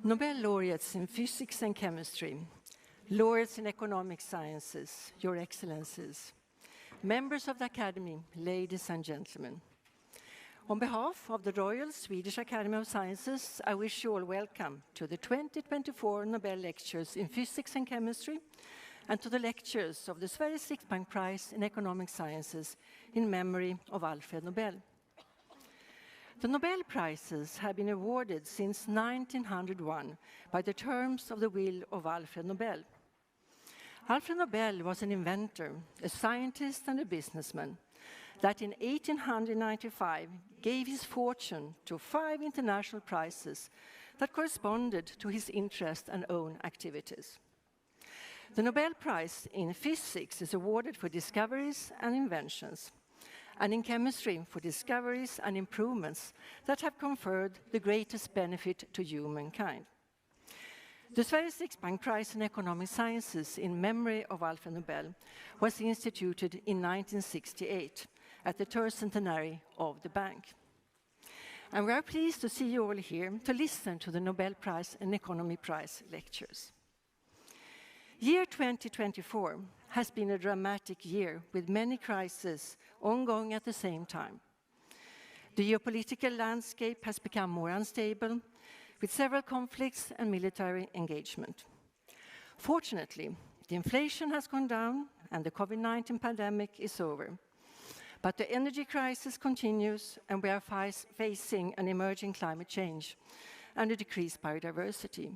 Nobel laureates in physics and chemistry, laureates in economic sciences, your excellencies, members of the Academy, ladies and gentlemen. On behalf of the Royal Swedish Academy of Sciences, I wish you all welcome to the 2024 Nobel Lectures in Physics and Chemistry and to the lectures of the Sveriges Riksbank Prize in Economic Sciences in memory of Alfred Nobel. The Nobel Prizes have been awarded since 1901 by the terms of the will of Alfred Nobel. Alfred Nobel was an inventor, a scientist and a businessman that in 1895 gave his fortune to 5 international prizes that corresponded to his interest and own activities. The Nobel Prize in Physics is awarded for discoveries and inventions, and in chemistry for discoveries and improvements that have conferred the greatest benefit to humankind. The Sveriges Riksbank Prize in Economic Sciences in memory of Alfred Nobel was instituted in 1968 at the tercentenary of the bank. And we are pleased to see you all here to listen to the Nobel Prize and Economy Prize lectures. Year 2024 has been a dramatic year with many crises ongoing at the same time. The geopolitical landscape has become more unstable, with several conflicts and military engagement. Fortunately, the inflation has gone down and the COVID-19 pandemic is over. But the energy crisis continues and we are facing an emerging climate change and a decreased biodiversity.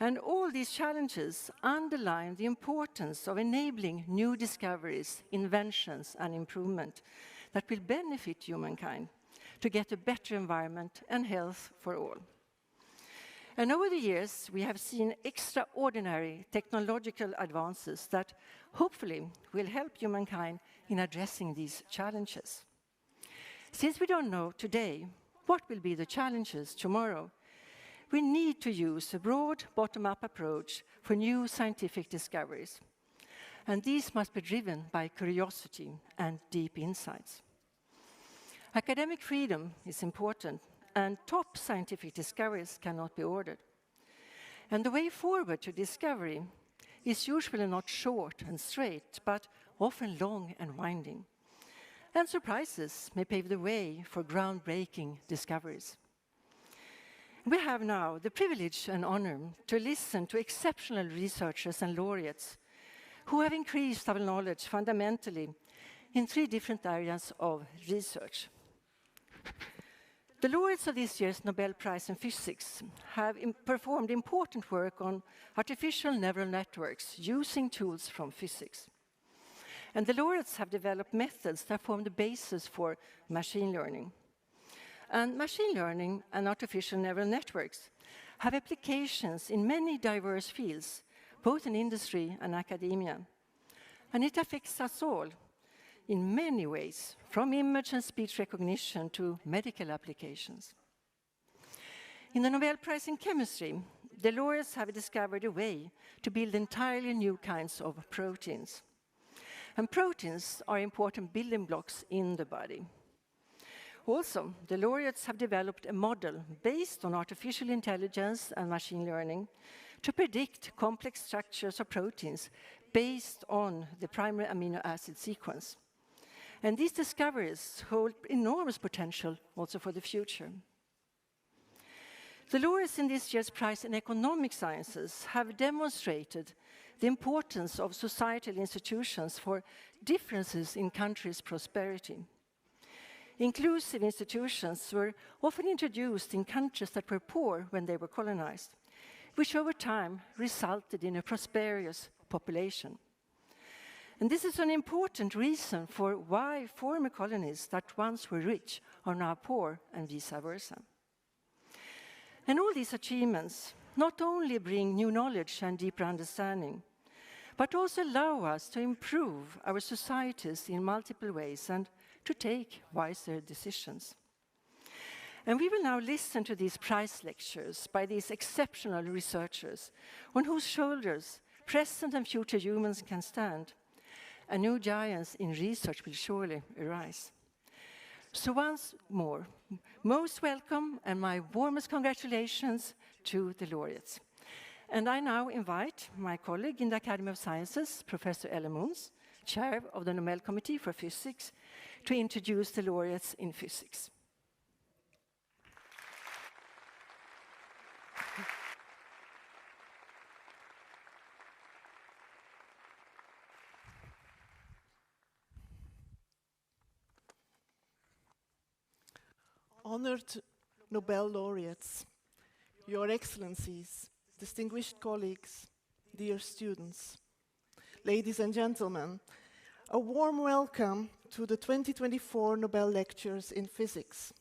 And all these challenges underline the importance of enabling new discoveries, inventions, and improvement that will benefit humankind to get a better environment and health for all. And over the years, we have seen extraordinary technological advances that hopefully will help humankind in addressing these challenges. Since we don't know today what will be the challenges tomorrow, we need to use a broad bottom-up approach for new scientific discoveries. And these must be driven by curiosity and deep insights. Academic freedom is important, and top scientific discoveries cannot be ordered. And the way forward to discovery is usually not short and straight, but often long and winding. And surprises may pave the way for groundbreaking discoveries. We have now the privilege and honor to listen to exceptional researchers and laureates who have increased our knowledge fundamentally in 3 different areas of research. The laureates of this year's Nobel Prize in Physics have performed important work on artificial neural networks using tools from physics. And the laureates have developed methods that form the basis for machine learning. And machine learning and artificial neural networks have applications in many diverse fields, both in industry and academia. And it affects us all in many ways, from image and speech recognition to medical applications. In the Nobel Prize in Chemistry, the laureates have discovered a way to build entirely new kinds of proteins. And proteins are important building blocks in the body. Also, the laureates have developed a model based on artificial intelligence and machine learning to predict complex structures of proteins based on the primary amino acid sequence. And these discoveries hold enormous potential also for the future. The laureates in this year's prize in economic sciences have demonstrated the importance of societal institutions for differences in countries' prosperity. Inclusive institutions were often introduced in countries that were poor when they were colonized, which over time resulted in a prosperous population. And this is an important reason for why former colonies that once were rich are now poor and vice versa. And all these achievements not only bring new knowledge and deeper understanding, but also allow us to improve our societies in multiple ways and to take wiser decisions. And we will now listen to these prize lectures by these exceptional researchers on whose shoulders present and future humans can stand, and new giants in research will surely arise. So once more, most welcome and my warmest congratulations to the laureates. And I now invite my colleague in the Academy of Sciences, Professor Ellen Moons, Chair of the Nobel Committee for Physics, to introduce the laureates in physics. Honored Nobel laureates, Your Excellencies, distinguished colleagues, dear students, ladies and gentlemen, a warm welcome to the 2024 Nobel Lectures in Physics.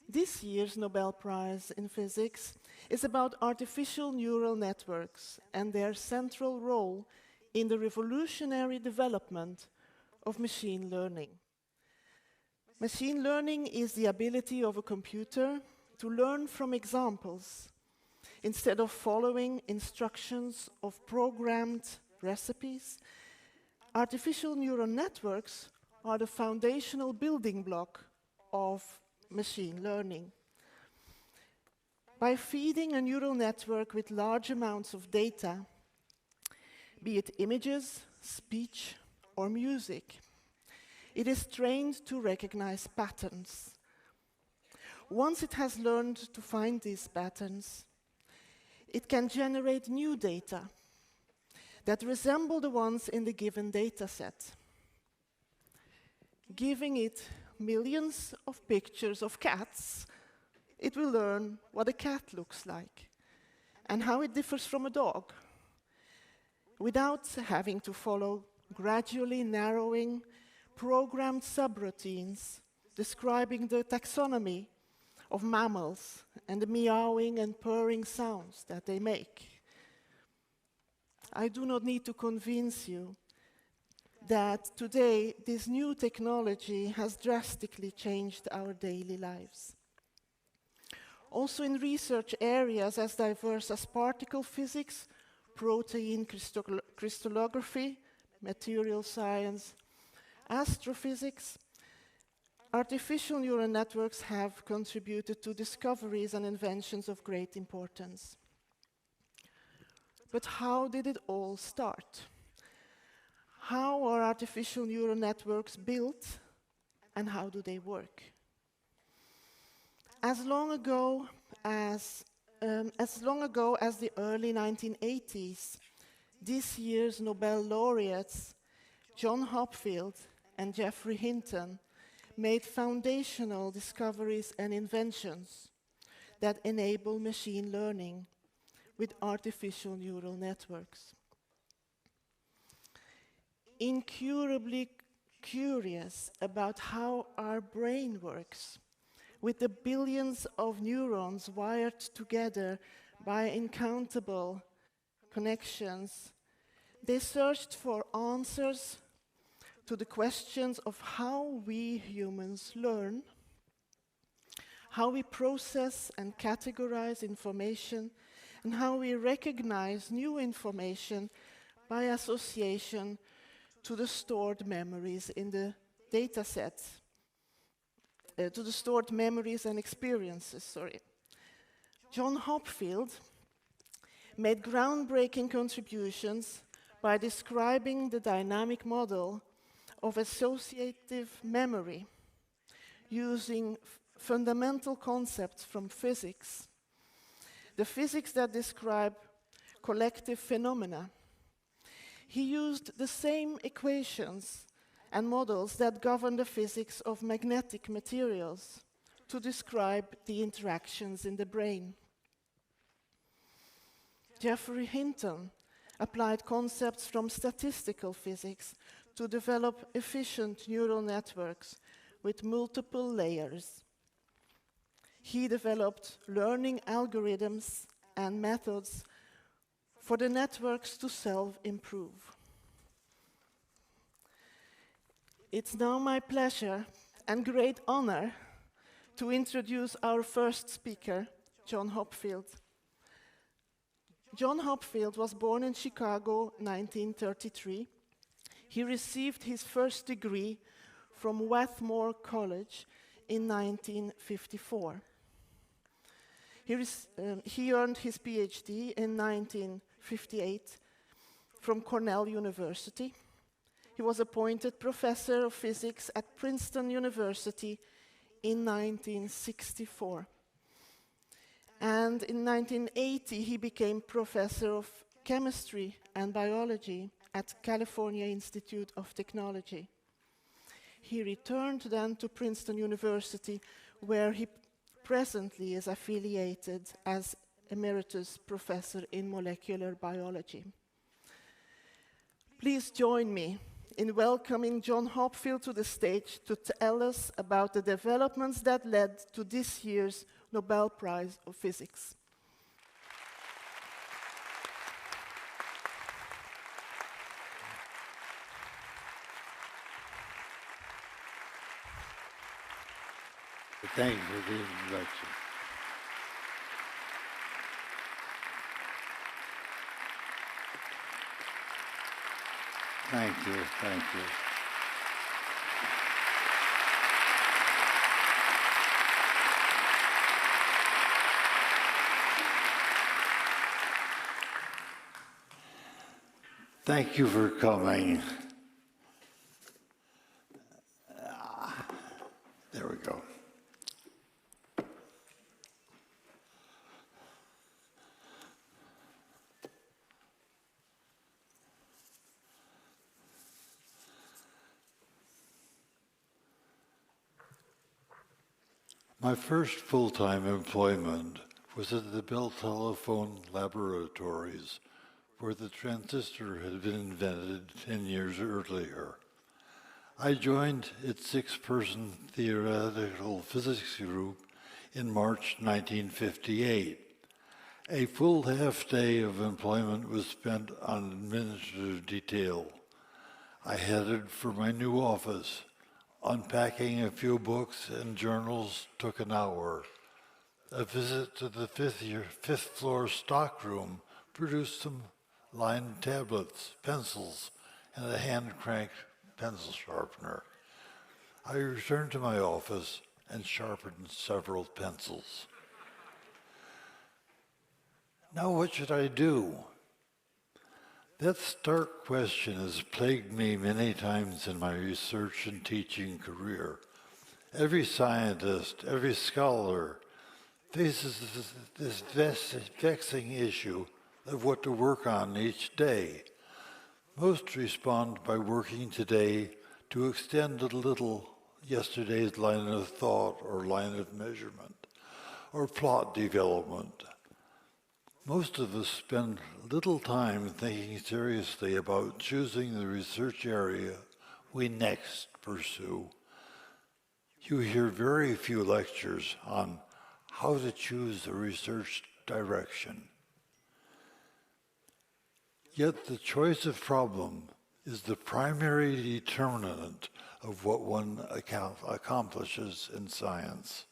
This year's Nobel Prize in Physics is about artificial neural networks and their central role in the revolutionary development of machine learning. Machine learning is the ability of a computer to learn from examples instead of following instructions of programmed recipes. Artificial neural networks are the foundational building block of machine learning. By feeding a neural network with large amounts of data, be it images, speech, or music, it is trained to recognize patterns. Once it has learned to find these patterns, it can generate new data that resemble the ones in the given data set. Giving it millions of pictures of cats, it will learn what a cat looks like and how it differs from a dog, without having to follow gradually narrowing programmed subroutines describing the taxonomy of mammals and the meowing and purring sounds that they make. I do not need to convince you that today this new technology has drastically changed our daily lives. Also in research areas as diverse as particle physics, protein crystallography, material science, astrophysics, artificial neural networks have contributed to discoveries and inventions of great importance. But how did it all start? How are artificial neural networks built and how do they work? As long ago as the early 1980s, this year's Nobel laureates, John Hopfield and Geoffrey Hinton, made foundational discoveries and inventions that enable machine learning with artificial neural networks. Incurably curious about how our brain works, with the billions of neurons wired together by uncountable connections, they searched for answers to the questions of how we humans learn, how we process and categorize information, and how we recognize new information by association to the stored memories in the data set, to the stored memories and experiences, John Hopfield made groundbreaking contributions by describing the dynamic model of associative memory using fundamental concepts from physics, the physics that describe collective phenomena. He used the same equations and models that govern the physics of magnetic materials to describe the interactions in the brain. Geoffrey Hinton applied concepts from statistical physics to develop efficient neural networks with multiple layers. He developed learning algorithms and methods for the networks to self-improve. It's now my pleasure and great honor to introduce our first speaker, John Hopfield. John Hopfield was born in Chicago, 1933. He received his first degree from Westmore College in 1954. He earned his PhD in 1958 from Cornell University. He was appointed professor of physics at Princeton University in 1964. And in 1980, he became professor of chemistry and biology at California Institute of Technology. He returned then to Princeton University, where he presently is affiliated as emeritus professor in molecular biology. Please join me in welcoming John Hopfield to the stage to tell us about the developments that led to this year's Nobel Prize of Physics. Thank you for the introduction. Thank you, thank you. Thank you for coming. There we go. My first full-time employment was at the Bell Telephone Laboratories, where the transistor had been invented 10 years earlier. I joined its 6-person theoretical physics group in March 1958. A full half-day of employment was spent on administrative detail. I headed for my new office. Unpacking a few books and journals took an hour. A visit to the fifth floor stockroom produced some lined tablets, pencils, and a hand-cranked pencil sharpener. I returned to my office and sharpened several pencils. Now what should I do? That stark question has plagued me many times in my research and teaching career. Every scientist, every scholar faces this vexing issue of what to work on each day. Most respond by working today to extend a little yesterday's line of thought or line of measurement, or plot development. Most of us spend little time thinking seriously about choosing the research area we next pursue. You hear very few lectures on how to choose a research direction. Yet the choice of problem is the primary determinant of what one accomplishes in science.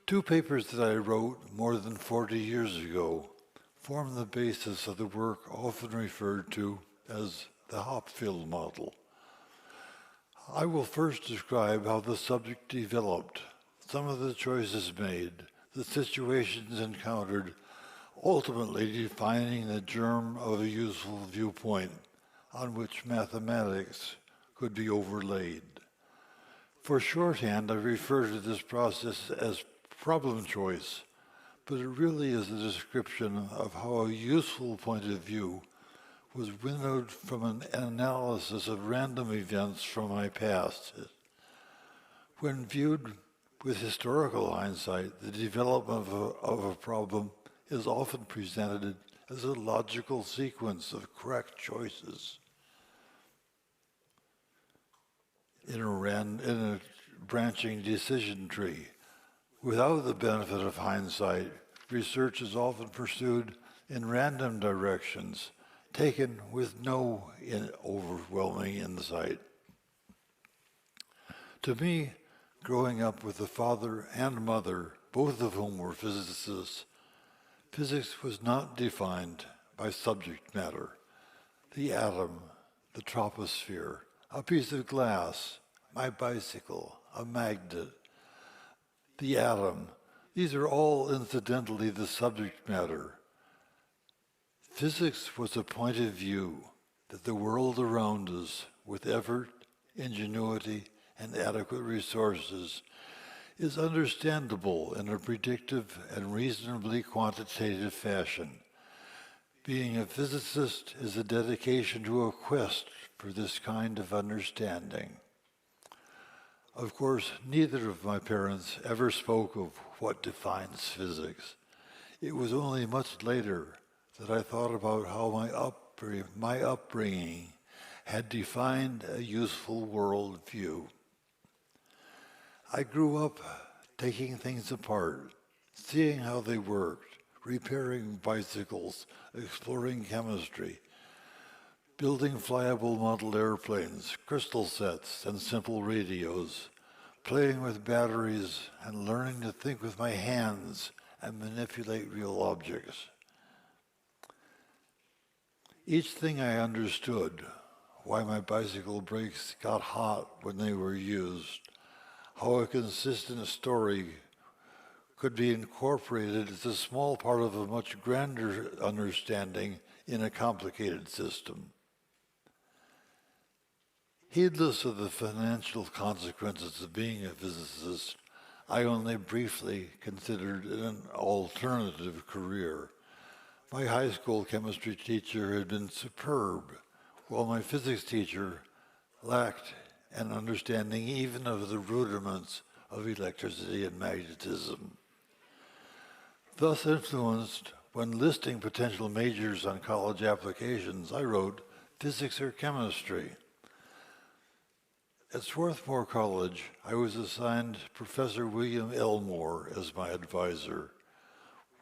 2 papers that I wrote more than 40 years ago form the basis of the work often referred to as the Hopfield model. I will first describe how the subject developed, some of the choices made, the situations encountered, ultimately defining the germ of a useful viewpoint on which mathematics could be overlaid. For shorthand, I refer to this process as problem choice, but it really is a description of how a useful point of view was winnowed from an analysis of random events from my past. When viewed with historical hindsight, the development of a problem is often presented as a logical sequence of correct choices in a branching decision tree. Without the benefit of hindsight, research is often pursued in random directions, taken with no overwhelming insight. To me, growing up with a father and mother, both of whom were physicists, physics was not defined by subject matter, the atom, the troposphere, a piece of glass, my bicycle, a magnet, the atom. These are all incidentally the subject matter. Physics was a point of view that the world around us, with effort, ingenuity, and adequate resources, is understandable in a predictive and reasonably quantitative fashion. Being a physicist is a dedication to a quest for this kind of understanding. Of course, neither of my parents ever spoke of what defines physics. It was only much later that I thought about how my upbringing had defined a useful worldview. I grew up taking things apart, seeing how they worked, repairing bicycles, exploring chemistry, building flyable model airplanes, crystal sets, and simple radios, playing with batteries and learning to think with my hands and manipulate real objects. Each thing I understood, why my bicycle brakes got hot when they were used, how a consistent story could be incorporated as a small part of a much grander understanding in a complicated system. Heedless of the financial consequences of being a physicist, I only briefly considered an alternative career. My high school chemistry teacher had been superb, while my physics teacher lacked an understanding even of the rudiments of electricity and magnetism. Thus influenced, when listing potential majors on college applications, I wrote physics or chemistry. At Swarthmore College, I was assigned Professor William Elmore as my advisor.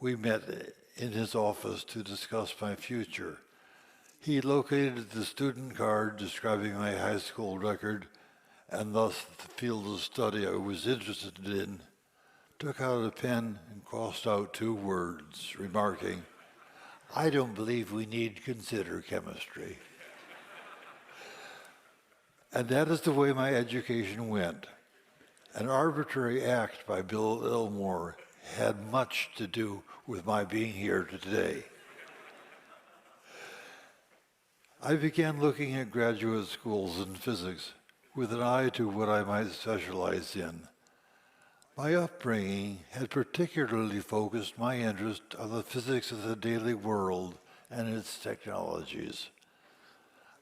We met in his office to discuss my future. He located the student card describing my high school record and thus the field of study I was interested in, took out a pen and crossed out 2 words, remarking, "I don't believe we need to consider chemistry." And that is the way my education went. An arbitrary act by Bill Elmore had much to do with my being here today. I began looking at graduate schools in physics with an eye to what I might specialize in. My upbringing had particularly focused my interest on the physics of the daily world and its technologies.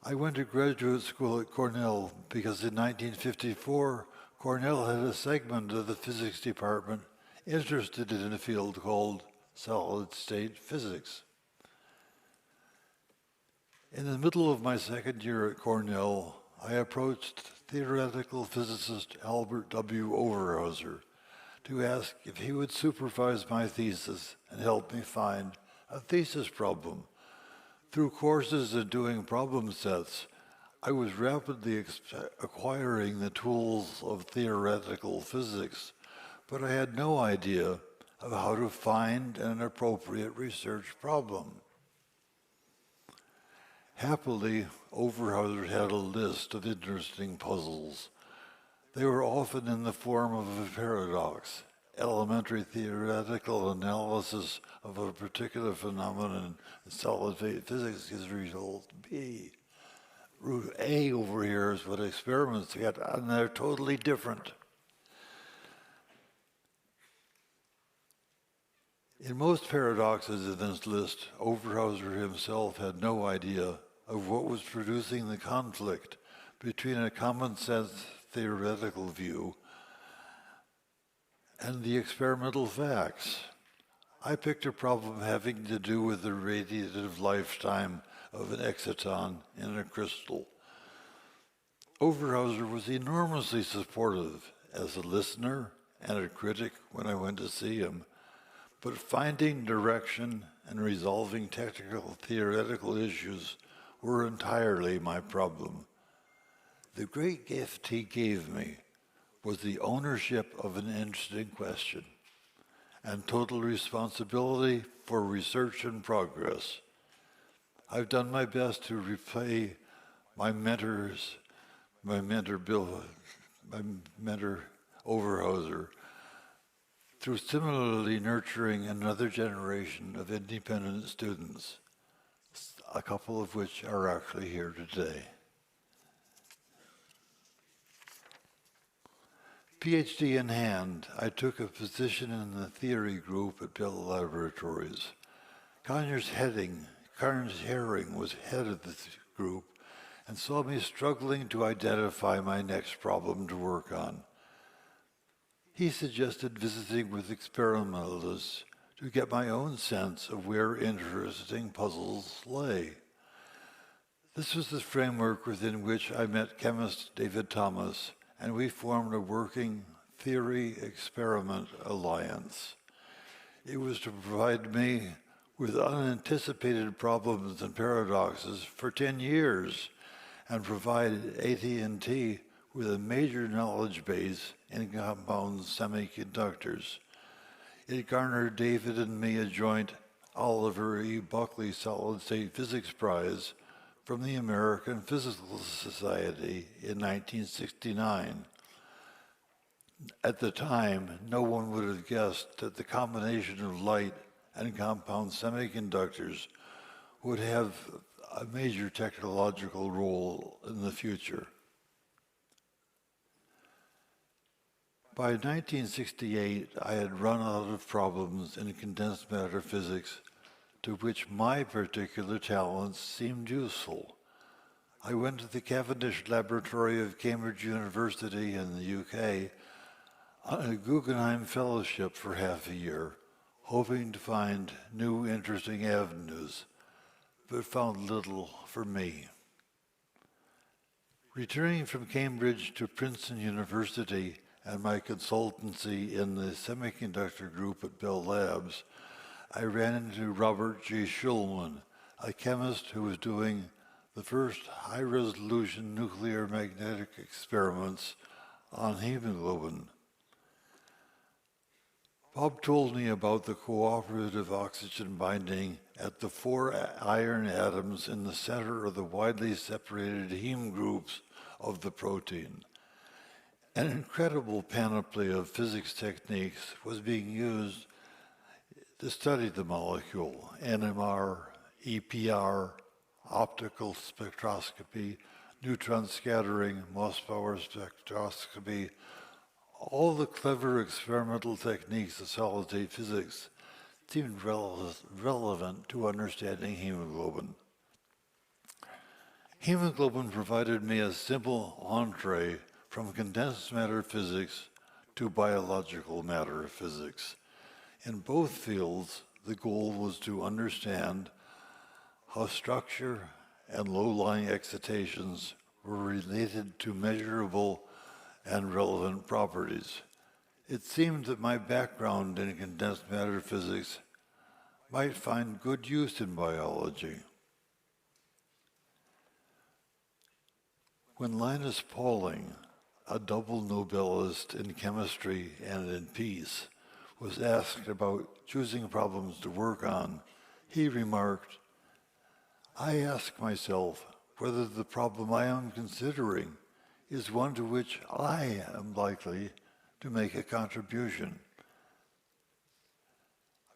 I went to graduate school at Cornell because in 1954, Cornell had a segment of the physics department interested in a field called solid-state physics. In the middle of my second year at Cornell, I approached theoretical physicist Albert W. Overhauser to ask if he would supervise my thesis and help me find a thesis problem. Through courses and doing problem sets, I was rapidly acquiring the tools of theoretical physics, but I had no idea of how to find an appropriate research problem. Happily, Overhauser had a list of interesting puzzles. They were often in the form of a paradox, elementary theoretical analysis of a particular phenomenon in solid-state physics gives result B. Root A over here is what experiments get, and they're totally different. In most paradoxes in this list, Overhauser himself had no idea of what was producing the conflict between a common-sense theoretical view and the experimental facts. I picked a problem having to do with the radiative lifetime of an exciton in a crystal. Overhauser was enormously supportive as a listener and a critic when I went to see him, but finding direction and resolving technical theoretical issues were entirely my problem. The great gift he gave me was the ownership of an interesting question and total responsibility for research and progress. I've done my best to repay my mentors my mentor Overhauser, through similarly nurturing another generation of independent students, a couple of which are actually here today. PhD in hand, I took a position in the theory group at Bell Laboratories. Conyers Herring was head of this group and saw me struggling to identify my next problem to work on. He suggested visiting with experimentalists to get my own sense of where interesting puzzles lay. This was the framework within which I met chemist David Thomas, and we formed a working theory-experiment alliance. It was to provide me with unanticipated problems and paradoxes for 10 years and provide AT&T with a major knowledge base in compound semiconductors. It garnered David and me a joint Oliver E. Buckley Solid-State Physics Prize from the American Physical Society in 1969. At the time, no one would have guessed that the combination of light and compound semiconductors would have a major technological role in the future. By 1968, I had run out of problems in condensed matter physics to which my particular talents seemed useful. I went to the Cavendish Laboratory of Cambridge University in the UK on a Guggenheim Fellowship for half a year, hoping to find new interesting avenues, but found little for me. Returning from Cambridge to Princeton University and my consultancy in the semiconductor group at Bell Labs, I ran into Robert J. Schulman, a chemist who was doing the first high-resolution nuclear magnetic experiments on hemoglobin. Bob told me about the cooperative oxygen binding at the 4 iron atoms in the center of the widely separated heme groups of the protein. An incredible panoply of physics techniques was being used to study the molecule: NMR, EPR, optical spectroscopy, neutron scattering, Mossbauer spectroscopy. All the clever experimental techniques of solid-state physics seemed relevant to understanding hemoglobin. Hemoglobin provided me a simple entree from condensed matter physics to biological matter physics. In both fields, the goal was to understand how structure and low-lying excitations were related to measurable and relevant properties. It seemed that my background in condensed matter physics might find good use in biology. When Linus Pauling, a double Nobelist in chemistry and in peace, was asked about choosing problems to work on, he remarked, "I ask myself whether the problem I am considering is one to which I am likely to make a contribution."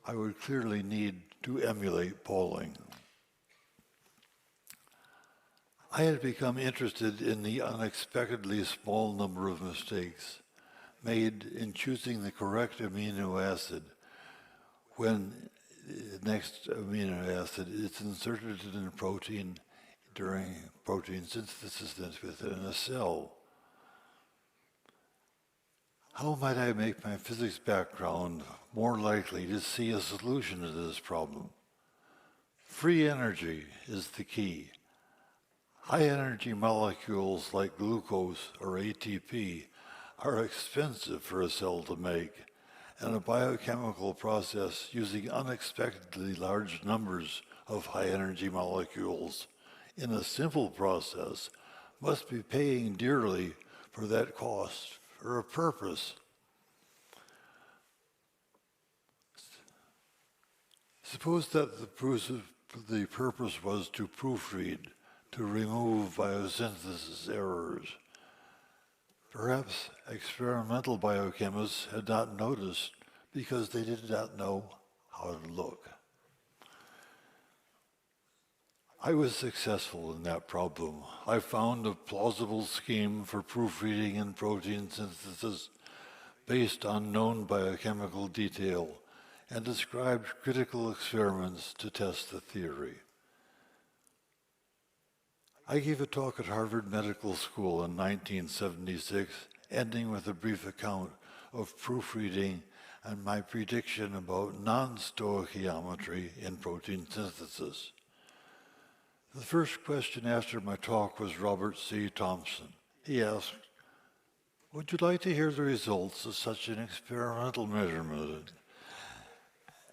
I would clearly need to emulate Pauling. I had become interested in the unexpectedly small number of mistakes made in choosing the correct amino acid when the next amino acid is inserted in a protein during protein synthesis within a cell. How might I make my physics background more likely to see a solution to this problem? Free energy is the key. High-energy molecules like glucose or ATP are expensive for a cell to make, and a biochemical process using unexpectedly large numbers of high-energy molecules in a simple process must be paying dearly for that cost for a purpose. Suppose that the purpose was to proofread, to remove biosynthesis errors, Perhaps experimental biochemists had not noticed because they did not know how to look. I was successful in that problem. I found a plausible scheme for proofreading and protein synthesis based on known biochemical detail and described critical experiments to test the theory. I gave a talk at Harvard Medical School in 1976, ending with a brief account of proofreading and my prediction about non-stoichiometry in protein synthesis. The first question after my talk was Robert C. Thompson. He asked, "Would you like to hear the results of such an experimental measurement?"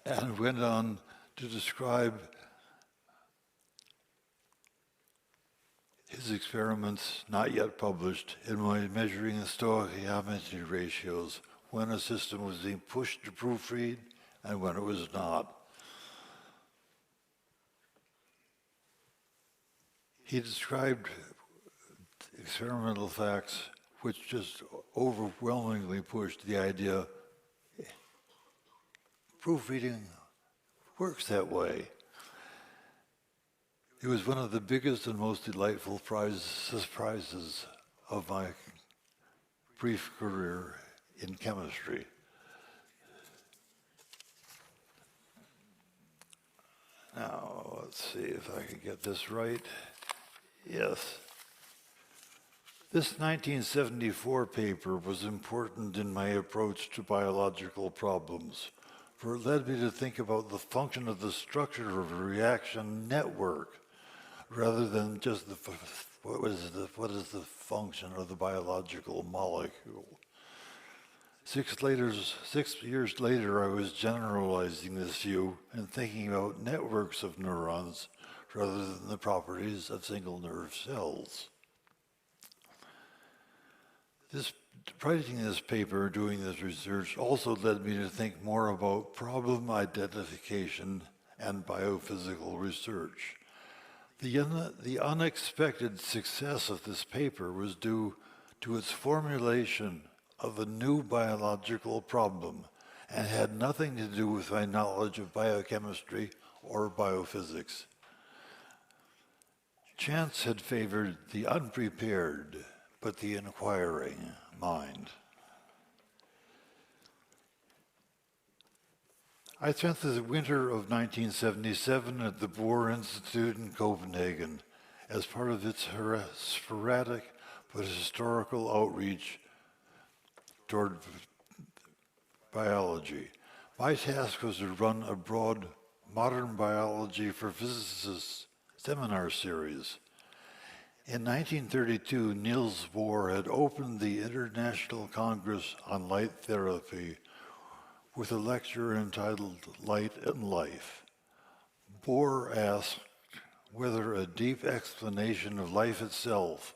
And went on to describe his experiments, not yet published, in my measuring the stoichiometry ratios when a system was being pushed to proofread and when it was not. He described experimental facts which just overwhelmingly pushed the idea proofreading works that way. It was one of the biggest and most delightful surprises of my brief career in chemistry. Now, let's see if I can get this right. Yes. This 1974 paper was important in my approach to biological problems, for it led me to think about the function of the structure of a reaction network, rather than just what is the function of the biological molecule. 6 years later, I was generalizing this view and thinking about networks of neurons rather than the properties of single nerve cells. Writing this paper, doing this research, also led me to think more about problem identification and biophysical research. The unexpected success of this paper was due to its formulation of a new biological problem and had nothing to do with my knowledge of biochemistry or biophysics. Chance had favored the unprepared, but the inquiring mind. I spent the winter of 1977 at the Bohr Institute in Copenhagen as part of its sporadic but historical outreach toward biology. My task was to run a broad modern biology for physicists seminar series. In 1932, Niels Bohr had opened the International Congress on Light Therapy with a lecture entitled Light and Life. Bohr asked whether a deep explanation of life itself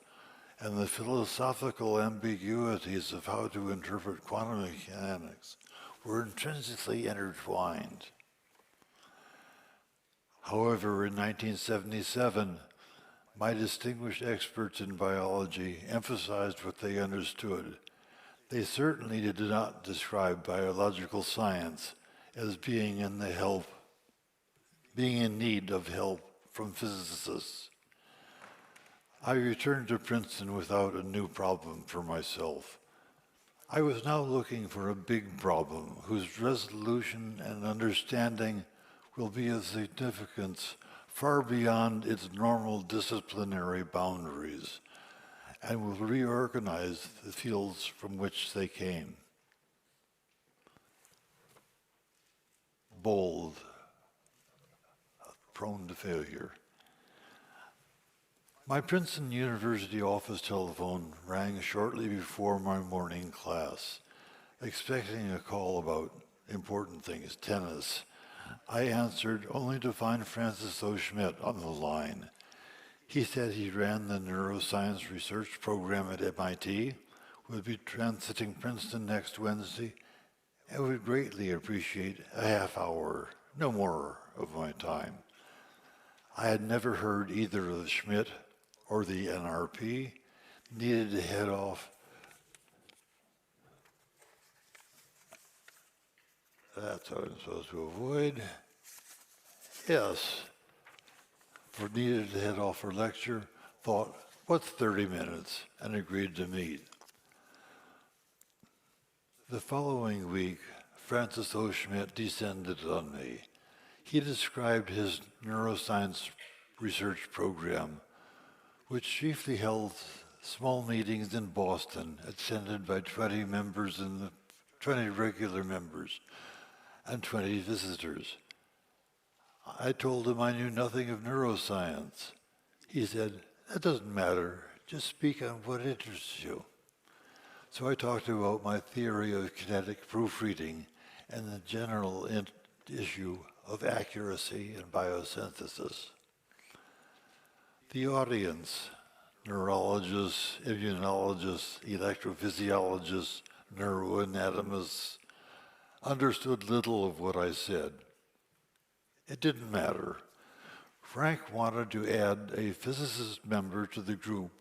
and the philosophical ambiguities of how to interpret quantum mechanics were intrinsically intertwined. However, in 1977, my distinguished experts in biology emphasized what they understood. They certainly did not describe biological science as being in need of help from physicists. I returned to Princeton without a new problem for myself. I was now looking for a big problem whose resolution and understanding will be of significance far beyond its normal disciplinary boundaries and will reorganize the fields from which they came. Bold, prone to failure. My Princeton University office telephone rang shortly before my morning class, expecting a call about important things, tennis. I answered only to find Francis O. Schmidt on the line. He said he ran the neuroscience research program at MIT, would be transiting Princeton next Wednesday, and would greatly appreciate a half hour, no more, of my time. I had never heard either of the Schmidt or the NRP, needed to head off That's what I'm supposed to avoid. Yes, for needed to head off for lecture, thought, what's 30 minutes, and agreed to meet. The following week, Francis O. Schmidt descended on me. He described his neuroscience research program, which chiefly held small meetings in Boston, attended by 20 members and 20 regular members and 20 visitors. I told him I knew nothing of neuroscience. He said, that doesn't matter. Just speak on what interests you. So I talked about my theory of kinetic proofreading and the general issue of accuracy in biosynthesis. The audience, neurologists, immunologists, electrophysiologists, neuroanatomists, understood little of what I said. It didn't matter. Frank wanted to add a physicist member to the group,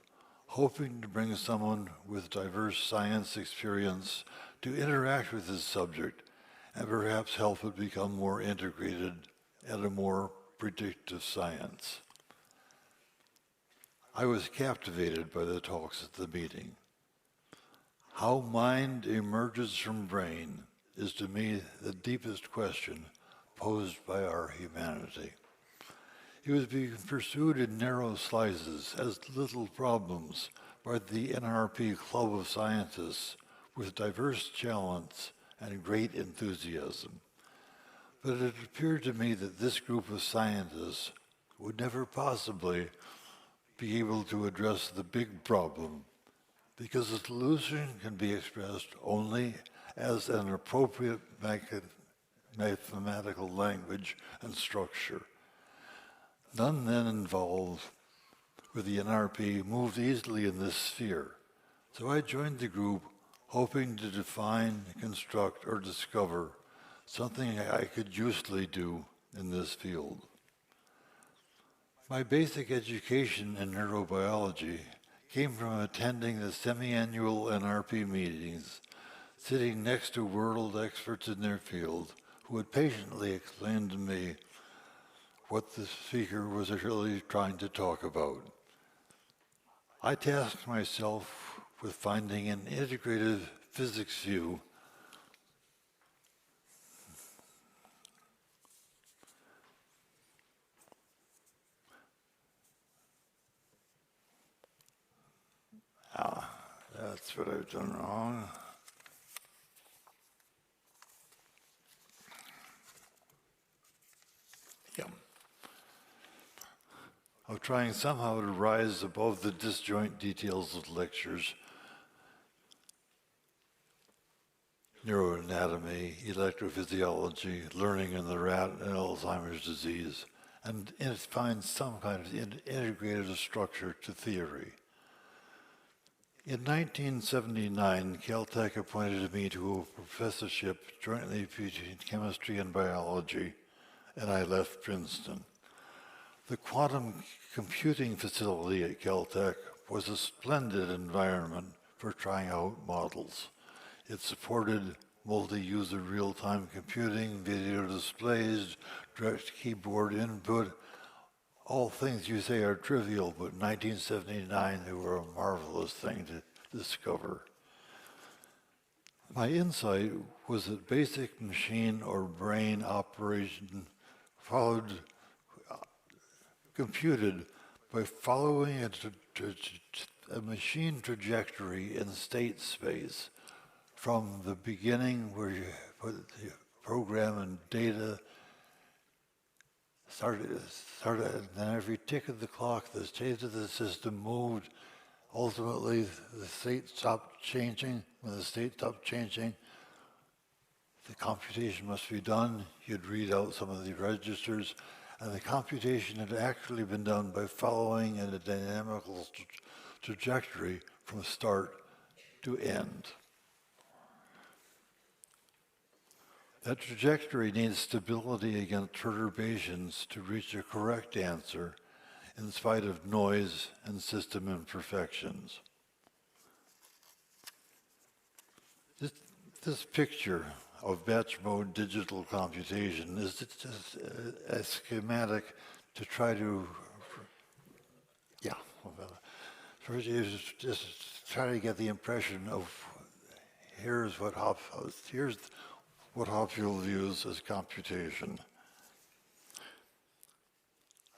hoping to bring someone with diverse science experience to interact with his subject and perhaps help it become more integrated and a more predictive science. I was captivated by the talks at the meeting. How mind emerges from brain is to me the deepest question posed by our humanity. It was being pursued in narrow slices as little problems by the NRP Club of Scientists with diverse talents and great enthusiasm. But it appeared to me that this group of scientists would never possibly be able to address the big problem because the solution can be expressed only as an appropriate mathematical language and structure. None then involved with the NRP moved easily in this sphere. So I joined the group hoping to define, construct, or discover something I could usefully do in this field. My basic education in neurobiology came from attending the semi-annual NRP meetings, sitting next to world experts in their field who would patiently explain to me what the speaker was really trying to talk about. I tasked myself with finding an integrated physics view that's what I've done wrong. Yeah. Of trying somehow to rise above the disjoint details of lectures, neuroanatomy, electrophysiology, learning in the rat and Alzheimer's disease, and find some kind of integrated structure to theory. In 1979, Caltech appointed me to a professorship jointly between chemistry and biology, and I left Princeton. The quantum computing facility at Caltech was a splendid environment for trying out models. It supported multi-user real-time computing, video displays, direct keyboard input, all things you say are trivial, but in 1979 they were a marvelous thing to discover. My insight was that basic machine or brain operation computed by following a machine trajectory in state space from the beginning where you put the program and data started, and then every tick of the clock, the state of the system moved. Ultimately, the state stopped changing. When the state stopped changing, the computation must be done. You'd read out some of the registers, and the computation had actually been done by following in a dynamical trajectory from start to end. That trajectory needs stability against perturbations to reach a correct answer in spite of noise and system imperfections. This picture of batch mode digital computation is just a schematic to try to, yeah, first you just try to get the impression of here's what Hopfield views as computation.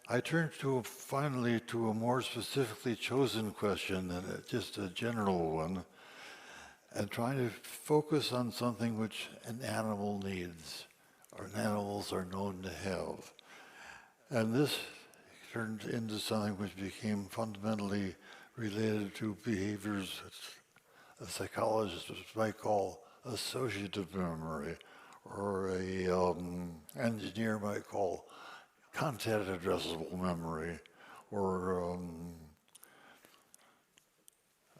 I turn finally to a more specifically chosen question than just a general one, and trying to focus on something which an animal needs, or animals are known to have. And this turned into something which became fundamentally related to behaviors a psychologist might call associative memory, or an engineer might call content addressable memory, or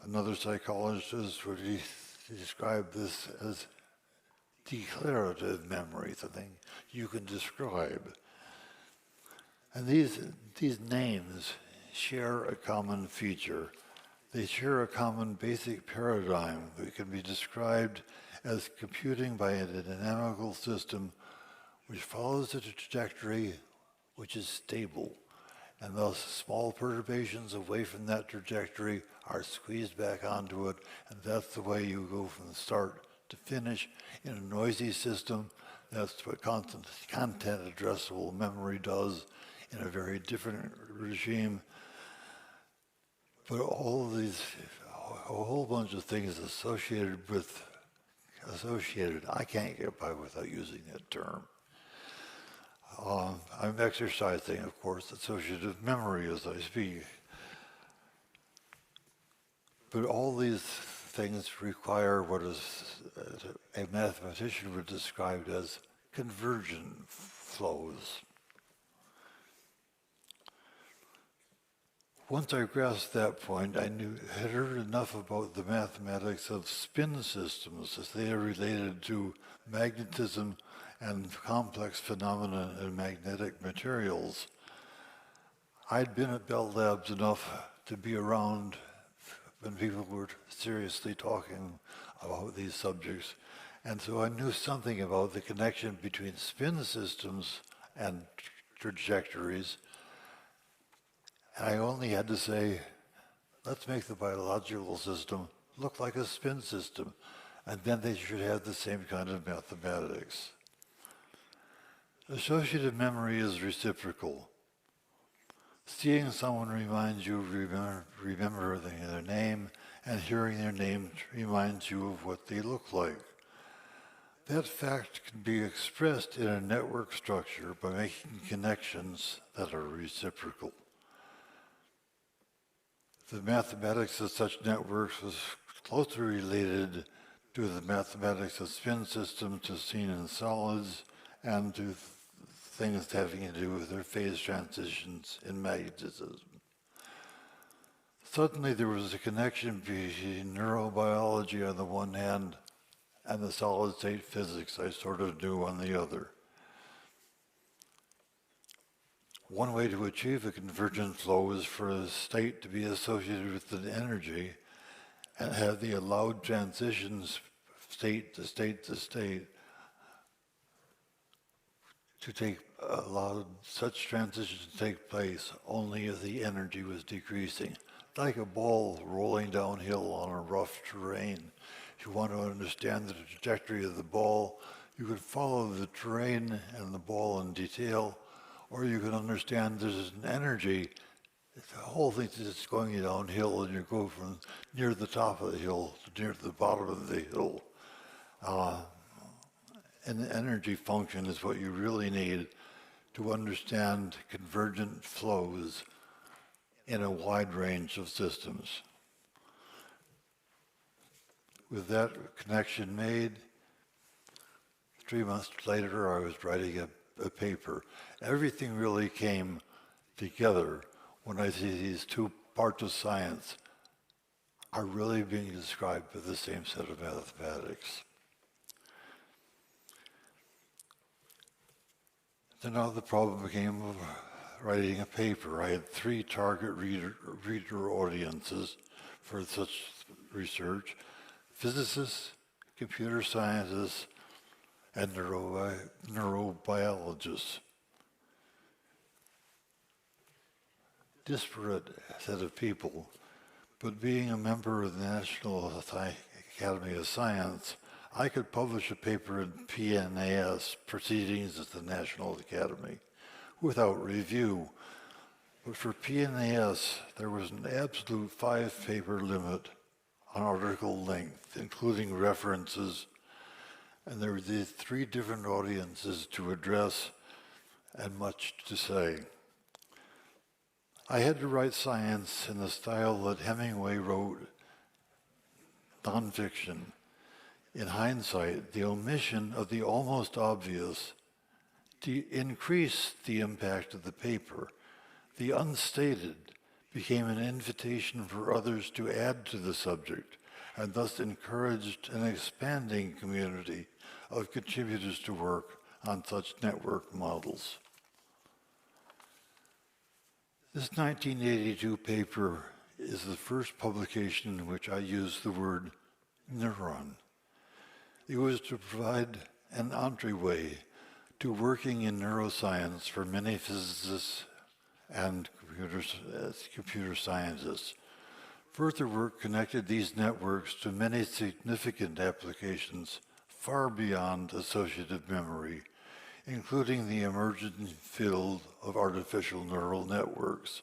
another psychologist would describe this as declarative memory, something you can describe. And these names share a common feature. They share a common basic paradigm that can be described as computing by a dynamical system which follows a trajectory which is stable, and thus small perturbations away from that trajectory are squeezed back onto it, and that's the way you go from the start to finish in a noisy system. That's what content addressable memory does in a very different regime. But all of these, a whole bunch of things associated, I can't get by without using that term. I'm exercising, of course, associative memory as I speak. But all these things require what a mathematician would describe as convergent flows. Once I grasped that point, I had heard enough about the mathematics of spin systems as they are related to magnetism and complex phenomena in magnetic materials. I'd been at Bell Labs enough to be around when people were seriously talking about these subjects, and so I knew something about the connection between spin systems and trajectories. And I only had to say, let's make the biological system look like a spin system, and then they should have the same kind of mathematics. Associative memory is reciprocal. Seeing someone reminds you of remember their name, and hearing their name reminds you of what they look like. That fact can be expressed in a network structure by making connections that are reciprocal. The mathematics of such networks was closely related to the mathematics of spin systems as seen in solids, and to things having to do with their phase transitions in magnetism. Suddenly there was a connection between neurobiology on the one hand and the solid state physics I sort of knew on the other. One way to achieve a convergent flow is for a state to be associated with an energy and have the allowed transitions state to state to state allowed such transitions to take place only if the energy was decreasing. Like a ball rolling downhill on a rough terrain. If you want to understand the trajectory of the ball, you could follow the terrain and the ball in detail, or you can understand there's an energy. The whole thing's just going downhill, and you go from near the top of the hill to near the bottom of the hill. An energy function is what you really need to understand convergent flows in a wide range of systems. With that connection made, 3 months later I was writing a paper. Everything really came together when I see these two parts of science are really being described by the same set of mathematics. So now the problem became of writing a paper. I had 3 target reader audiences for such research: physicists, computer scientists, and neurobiologists. Disparate set of people, but being a member of the National Academy of Science, I could publish a paper in PNAS, Proceedings at the National Academy, without review. But for PNAS, there was an absolute 5-paper limit on article length, including references, and there were these 3 different audiences to address and much to say. I had to write science in the style that Hemingway wrote nonfiction. In hindsight, the omission of the almost obvious increased the impact of the paper. The unstated became an invitation for others to add to the subject, and thus encouraged an expanding community of contributors to work on such network models. This 1982 paper is the first publication in which I used the word neuron. It was to provide an entryway to working in neuroscience for many physicists and computer scientists. Further work connected these networks to many significant applications far beyond associative memory, including the emerging field of artificial neural networks.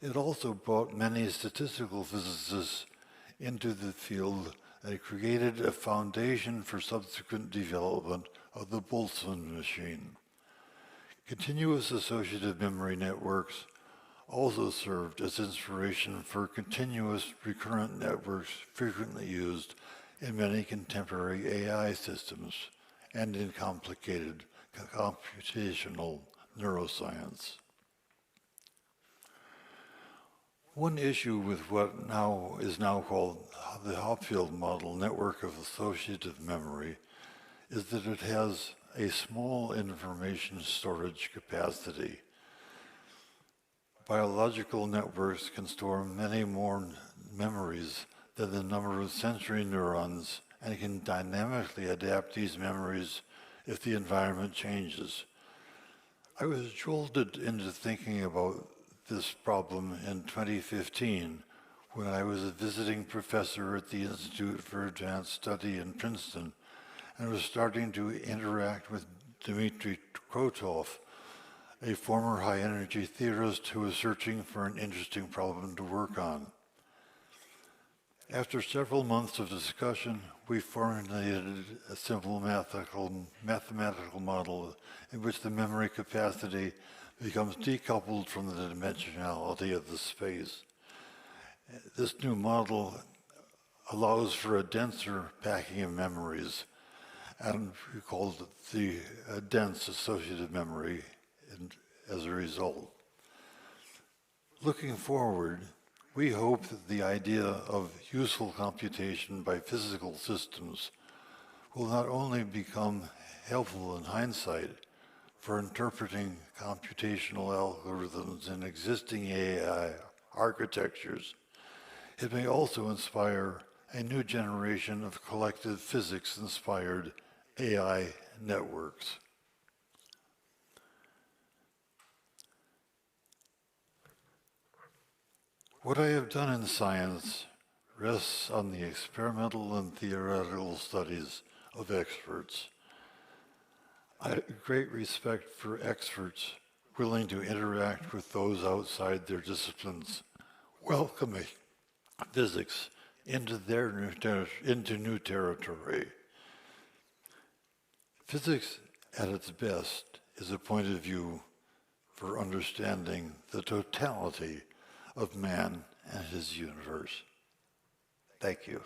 It also brought many statistical physicists into the field and created a foundation for subsequent development of the Boltzmann machine. Continuous associative memory networks also served as inspiration for continuous recurrent networks frequently used in many contemporary AI systems and in complicated computational neuroscience. One issue with what is now called the Hopfield model network of associative memory is that it has a small information storage capacity. Biological networks can store many more memories than the number of sensory neurons and can dynamically adapt these memories if the environment changes. I was jolted into thinking about this problem in 2015 when I was a visiting professor at the Institute for Advanced Study in Princeton and was starting to interact with Dmitry Krotov, a former high-energy theorist who was searching for an interesting problem to work on. After several months of discussion, we formulated a simple mathematical model in which the memory capacity becomes decoupled from the dimensionality of the space. This new model allows for a denser packing of memories, and we called it the dense associative memory as a result. Looking forward, we hope that the idea of useful computation by physical systems will not only become helpful in hindsight for interpreting computational algorithms in existing AI architectures, it may also inspire a new generation of collective physics-inspired AI networks. What I have done in science rests on the experimental and theoretical studies of experts. I have great respect for experts willing to interact with those outside their disciplines, welcoming physics into new territory. Physics at its best is a point of view for understanding the totality of man and his universe. Thank you.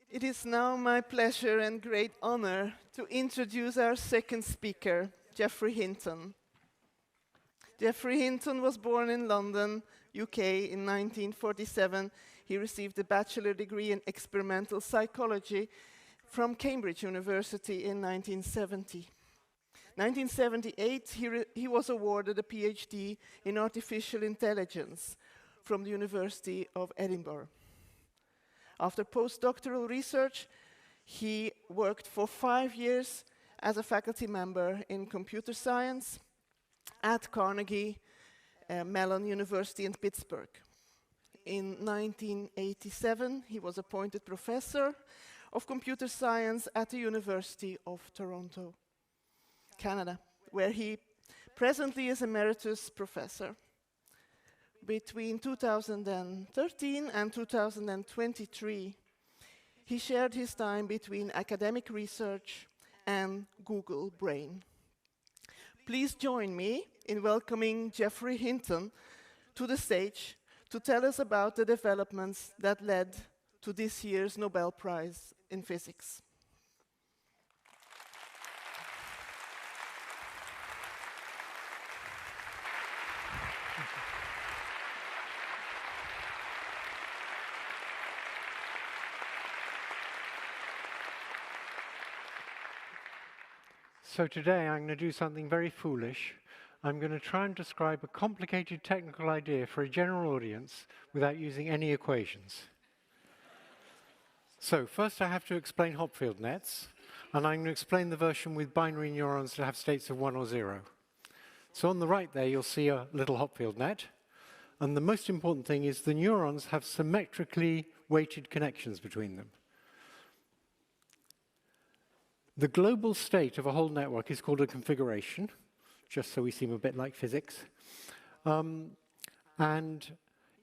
It is now my pleasure and great honor to introduce our second speaker, Geoffrey Hinton. Geoffrey Hinton was born in London, UK in 1947. He received a bachelor degree in experimental psychology from Cambridge University in 1970. 1978, he was awarded a PhD in artificial intelligence from the University of Edinburgh. After postdoctoral research, he worked for 5 years as a faculty member in computer science at Carnegie Mellon University in Pittsburgh. In 1987, he was appointed professor of computer science at the University of Toronto, Canada, where he presently is emeritus professor. Between 2013 and 2023, he shared his time between academic research and Google Brain. Please join me in welcoming Geoffrey Hinton to the stage to tell us about the developments that led to this year's Nobel Prize in Physics. So today I'm going to do something very foolish. I'm going to try and describe a complicated technical idea for a general audience without using any equations. So first I have to explain Hopfield nets, and I'm going to explain the version with binary neurons that have states of 1 or 0. So on the right there you'll see a little Hopfield net, and the most important thing is the neurons have symmetrically weighted connections between them. The global state of a whole network is called a configuration, just so we seem a bit like physics. And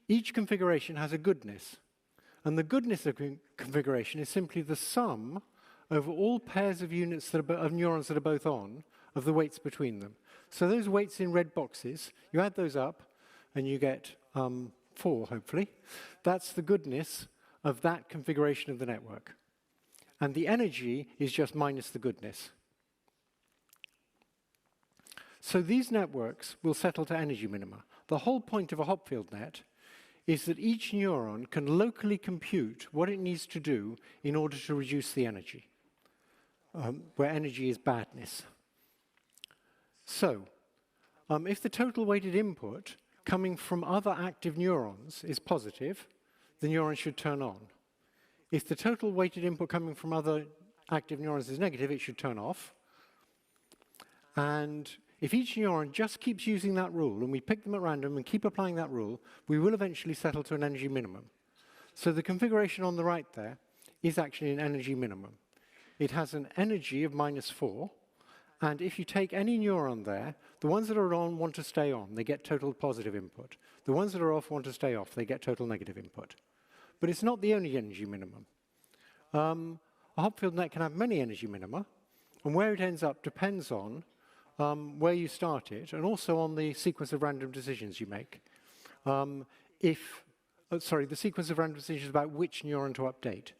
each configuration has a goodness. And the goodness of configuration is simply the sum over all pairs of units that are of neurons that are both on, of the weights between them. So those weights in red boxes, you add those up, and you get 4, hopefully. That's the goodness of that configuration of the network. And the energy is just minus the goodness. So these networks will settle to energy minima. The whole point of a Hopfield net is that each neuron can locally compute what it needs to do in order to reduce the energy, where energy is badness. So if the total weighted input coming from other active neurons is positive, the neuron should turn on. If the total weighted input coming from other active neurons is negative, it should turn off. And if each neuron just keeps using that rule, and we pick them at random and keep applying that rule, we will eventually settle to an energy minimum. So the configuration on the right there is actually an energy minimum. It has an energy of -4, and if you take any neuron there, the ones that are on want to stay on, they get total positive input. The ones that are off want to stay off, they get total negative input. But it's not the only energy minimum. A Hopfield net can have many energy minima, and where it ends up depends on where you start it, and also on the sequence of random decisions you make. The sequence of random decisions about which neuron to update.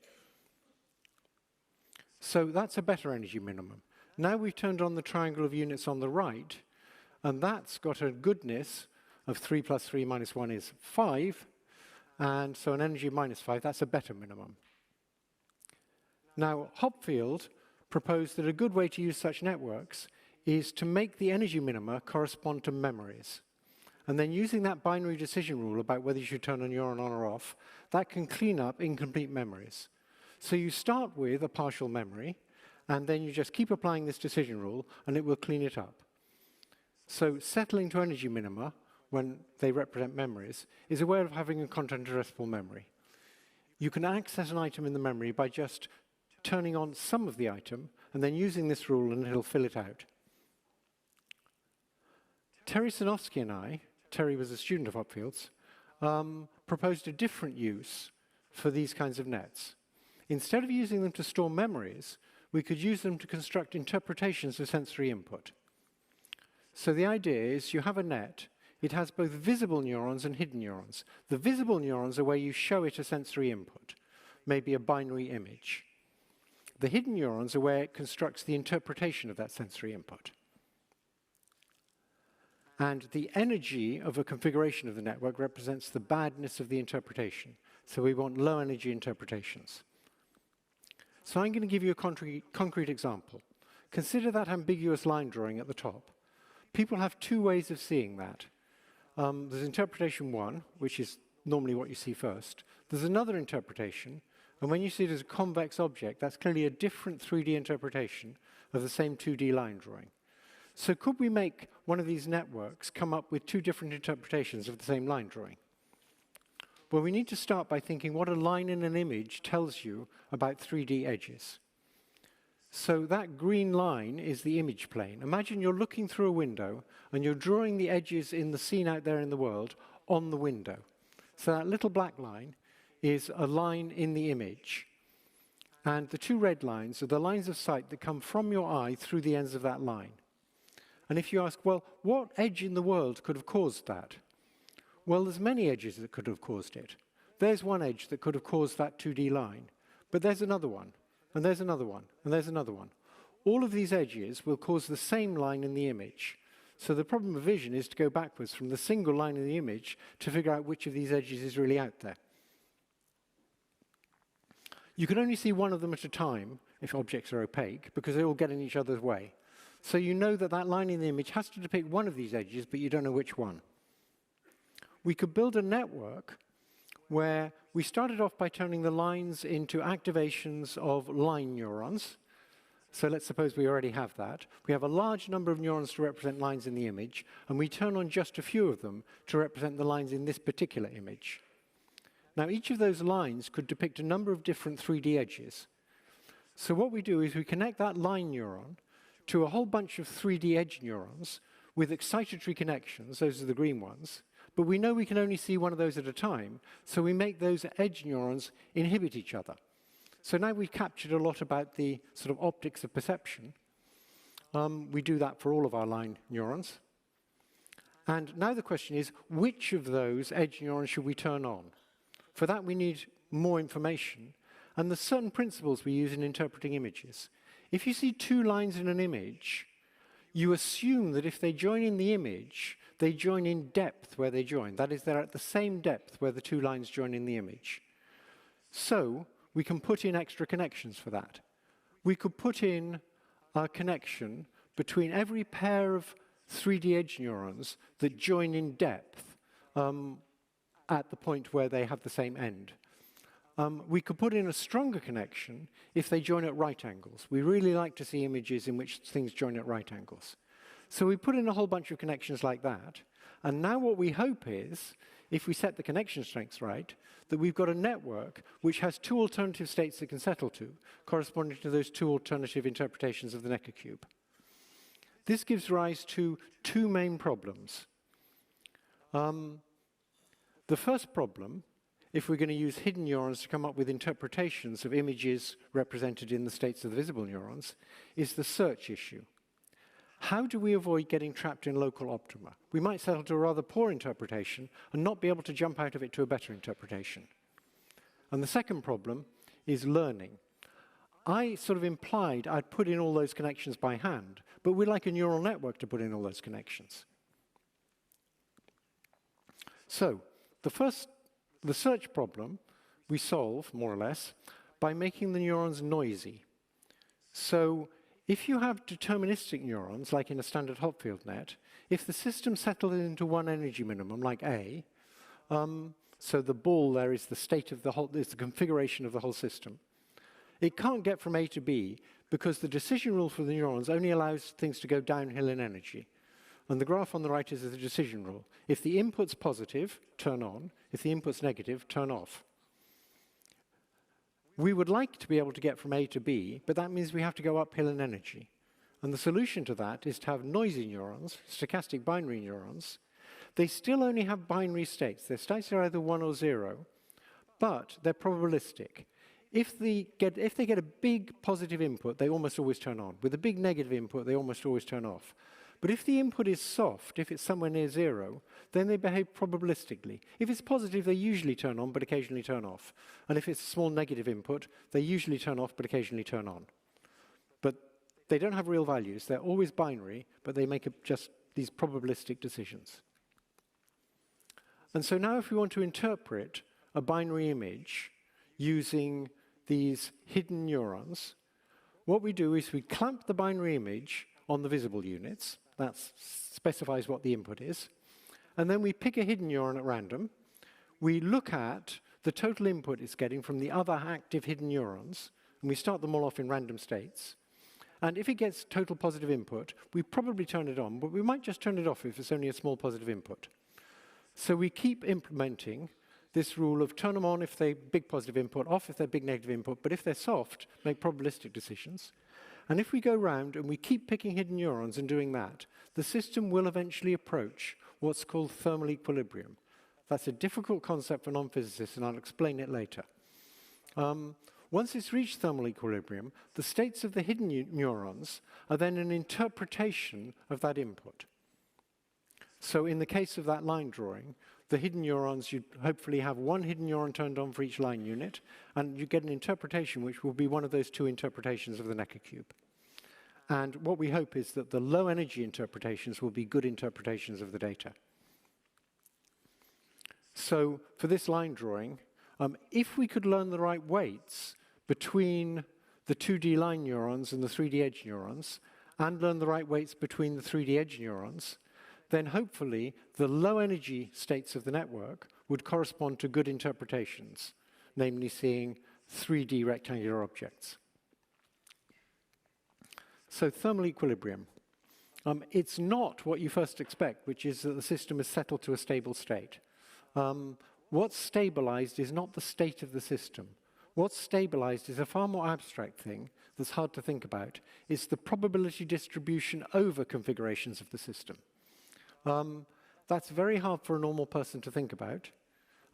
So that's a better energy minimum. Now we've turned on the triangle of units on the right, and that's got a goodness of 3 plus 3 minus 1 is 5, and so an energy of -5, that's a better minimum. Now, Hopfield proposed that a good way to use such networks is to make the energy minima correspond to memories. And then using that binary decision rule about whether you should turn a neuron on or off, that can clean up incomplete memories. So you start with a partial memory, and then you just keep applying this decision rule, and it will clean it up. So settling to energy minima, when they represent memories, is a way of having a content-addressable memory. You can access an item in the memory by just turning on some of the item, and then using this rule, and it'll fill it out. Terry Sinofsky and I, Terry was a student of Hopfield's, proposed a different use for these kinds of nets. Instead of using them to store memories, we could use them to construct interpretations of sensory input. So the idea is you have a net. It has both visible neurons and hidden neurons. The visible neurons are where you show it a sensory input, maybe a binary image. The hidden neurons are where it constructs the interpretation of that sensory input. And the energy of a configuration of the network represents the badness of the interpretation. So we want low energy interpretations. So I'm going to give you a concrete example. Consider that ambiguous line drawing at the top. People have two ways of seeing that. There's interpretation one, which is normally what you see first. There's another interpretation, and when you see it as a convex object, that's clearly a different 3D interpretation of the same 2D line drawing. So could we make one of these networks come up with two different interpretations of the same line drawing? Well, we need to start by thinking what a line in an image tells you about 3D edges. So that green line is the image plane. Imagine you're looking through a window and you're drawing the edges in the scene out there in the world on the window. So that little black line is a line in the image. And the two red lines are the lines of sight that come from your eye through the ends of that line. And if you ask, well, what edge in the world could have caused that? Well, there's many edges that could have caused it. There's one edge that could have caused that 2D line. But there's another one. And there's another one, and there's another one. All of these edges will cause the same line in the image. So the problem of vision is to go backwards from the single line in the image to figure out which of these edges is really out there. You can only see one of them at a time if objects are opaque, because they all get in each other's way. So you know that that line in the image has to depict one of these edges, but you don't know which one. We could build a network where we started off by turning the lines into activations of line neurons. So let's suppose we already have that. We have a large number of neurons to represent lines in the image, and we turn on just a few of them to represent the lines in this particular image. Now, each of those lines could depict a number of different 3D edges. So what we do is we connect that line neuron to a whole bunch of 3D edge neurons with excitatory connections, those are the green ones, but we know we can only see one of those at a time, so we make those edge neurons inhibit each other. So now we've captured a lot about the sort of optics of perception. We do that for all of our line neurons. And now the question is, which of those edge neurons should we turn on? For that we need more information, and there's certain principles we use in interpreting images. If you see two lines in an image, you assume that if they join in the image, they join in depth where they join. That is, they're at the same depth where the two lines join in the image. So we can put in extra connections for that. We could put in a connection between every pair of 3D edge neurons that join in depth at the point where they have the same end. We could put in a stronger connection if they join at right angles. We really like to see images in which things join at right angles. So we put in a whole bunch of connections like that. And now what we hope is, if we set the connection strengths right, that we've got a network which has two alternative states it can settle to, corresponding to those two alternative interpretations of the Necker cube. This gives rise to two main problems. The first problem, if we're going to use hidden neurons to come up with interpretations of images represented in the states of the visible neurons, is the search issue. How do we avoid getting trapped in local optima? We might settle to a rather poor interpretation and not be able to jump out of it to a better interpretation. And the second problem is learning. I sort of implied I'd put in all those connections by hand, but we'd like a neural network to put in all those connections. So, the search problem we solve, more or less, by making the neurons noisy. So, if you have deterministic neurons, like in a standard Hopfield net, if the system settles into one energy minimum, like A, so the ball there is the state of the whole, is the configuration of the whole system, it can't get from A to B because the decision rule for the neurons only allows things to go downhill in energy. And the graph on the right is the decision rule. If the input's positive, turn on. If the input's negative, turn off. We would like to be able to get from A to B, but that means we have to go uphill in energy. And the solution to that is to have noisy neurons, stochastic binary neurons, they still only have binary states. Their states are either 1 or 0, but they're probabilistic. If they get a big positive input, they almost always turn on. With a big negative input, they almost always turn off. But if the input is soft, if it's somewhere near 0, then they behave probabilistically. If it's positive, they usually turn on, but occasionally turn off. And if it's a small negative input, they usually turn off, but occasionally turn on. But they don't have real values. They're always binary, but they make just these probabilistic decisions. And so now if we want to interpret a binary image using these hidden neurons, what we do is we clamp the binary image on the visible units. That specifies what the input is. And then we pick a hidden neuron at random. We look at the total input it's getting from the other active hidden neurons, and we start them all off in random states. And if it gets total positive input, we probably turn it on, but we might just turn it off if it's only a small positive input. So we keep implementing this rule of turn them on if they're big positive input, off if they're big negative input, but if they're soft, make probabilistic decisions. And if we go round and we keep picking hidden neurons and doing that, the system will eventually approach what's called thermal equilibrium. That's a difficult concept for non-physicists, and I'll explain it later. Once it's reached thermal equilibrium, the states of the hidden neurons are then an interpretation of that input. So in the case of that line drawing, the hidden neurons, you hopefully have one hidden neuron turned on for each line unit, and you get an interpretation which will be one of those two interpretations of the Necker cube. And what we hope is that the low energy interpretations will be good interpretations of the data. So for this line drawing, if we could learn the right weights between the 2D line neurons and the 3D edge neurons, and learn the right weights between the 3D edge neurons, then hopefully the low energy states of the network would correspond to good interpretations, namely seeing 3D rectangular objects. So thermal equilibrium. It's not what you first expect, which is that the system is settled to a stable state. What's stabilized is not the state of the system. What's stabilized is a far more abstract thing that's hard to think about. It's the probability distribution over configurations of the system. That's very hard for a normal person to think about.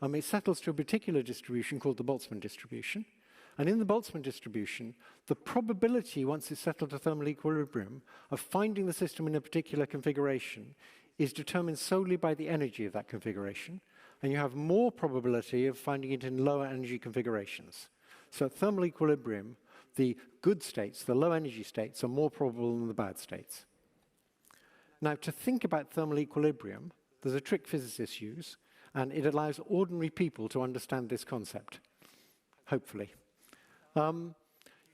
It settles to a particular distribution called the Boltzmann distribution. And in the Boltzmann distribution, the probability, once it's settled to thermal equilibrium, of finding the system in a particular configuration is determined solely by the energy of that configuration. And you have more probability of finding it in lower energy configurations. So at thermal equilibrium, the good states, the low energy states, are more probable than the bad states. Now, to think about thermal equilibrium, there's a trick physicists use, and it allows ordinary people to understand this concept, hopefully.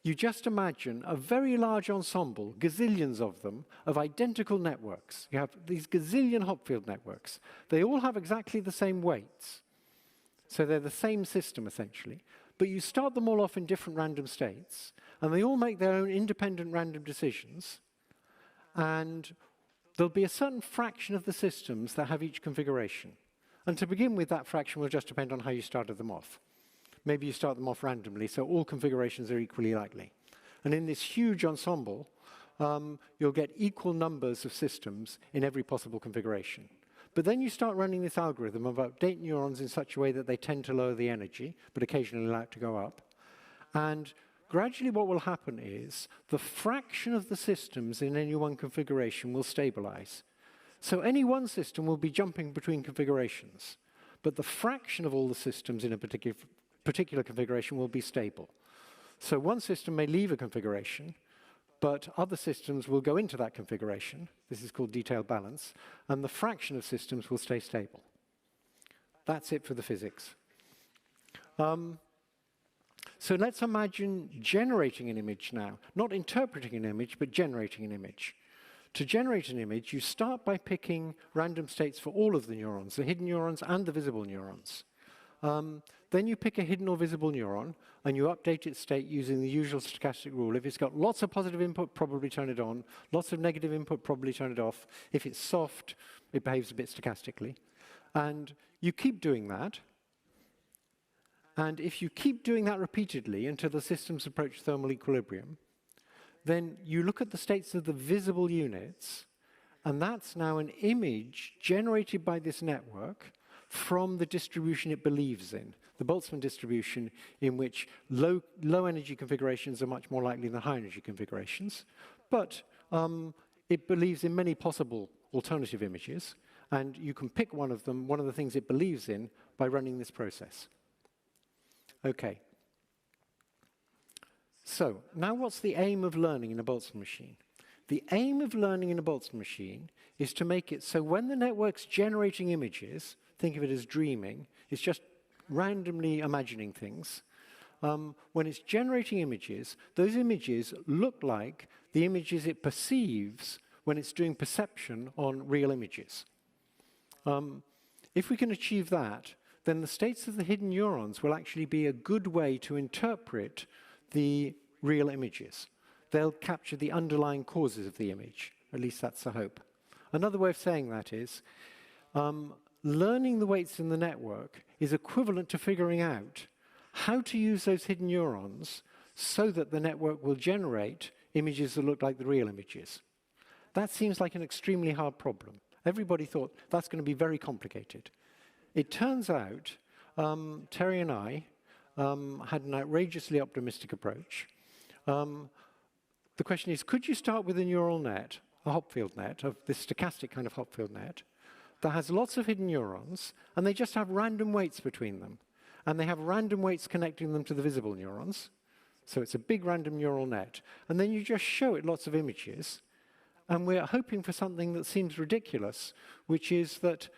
You just imagine a very large ensemble, gazillions of them, of identical networks. You have these gazillion Hopfield networks. They all have exactly the same weights. So they're the same system, essentially. But you start them all off in different random states, and they all make their own independent random decisions. And there'll be a certain fraction of the systems that have each configuration. And to begin with, that fraction will just depend on how you started them off. Maybe you start them off randomly, so all configurations are equally likely. And in this huge ensemble, you'll get equal numbers of systems in every possible configuration. But then you start running this algorithm of update neurons in such a way that they tend to lower the energy, but occasionally allow it to go up. And gradually what will happen is the fraction of the systems in any one configuration will stabilize. So any one system will be jumping between configurations, but the fraction of all the systems in a particular configuration will be stable. So one system may leave a configuration, but other systems will go into that configuration. This is called detailed balance, and the fraction of systems will stay stable. That's it for the physics. So let's imagine generating an image now. Not interpreting an image, but generating an image. To generate an image, you start by picking random states for all of the neurons, the hidden neurons and the visible neurons. Then you pick a hidden or visible neuron, and you update its state using the usual stochastic rule. If it's got lots of positive input, probably turn it on. Lots of negative input, probably turn it off. If it's soft, it behaves a bit stochastically. And you keep doing that. And if you keep doing that repeatedly until the systems approach thermal equilibrium, then you look at the states of the visible units, And that's now an image generated by this network from the distribution it believes in, the Boltzmann distribution, in which low energy configurations are much more likely than high energy configurations. But it believes in many possible alternative images, and you can pick one of them, one of the things it believes in, by running this process. Okay. So now what's the aim of learning in a Boltzmann machine? The aim of learning in a Boltzmann machine is to make it so when the network's generating images, think of it as dreaming, it's just randomly imagining things. When it's generating images, those images look like the images it perceives when it's doing perception on real images. If we can achieve that, then the states of the hidden neurons will actually be a good way to interpret the real images. They'll capture the underlying causes of the image. At least that's the hope. Another way of saying that is, learning the weights in the network is equivalent to figuring out how to use those hidden neurons so that the network will generate images that look like the real images. That seems like an extremely hard problem. Everybody thought that's going to be very complicated. It turns out Terry and I had an outrageously optimistic approach. The question is, could you start with a neural net, a Hopfield net, of this stochastic kind of Hopfield net, that has lots of hidden neurons, and they just have random weights between them, and they have random weights connecting them to the visible neurons, so it's a big random neural net, and then you just show it lots of images, and we're hoping for something that seems ridiculous, which is that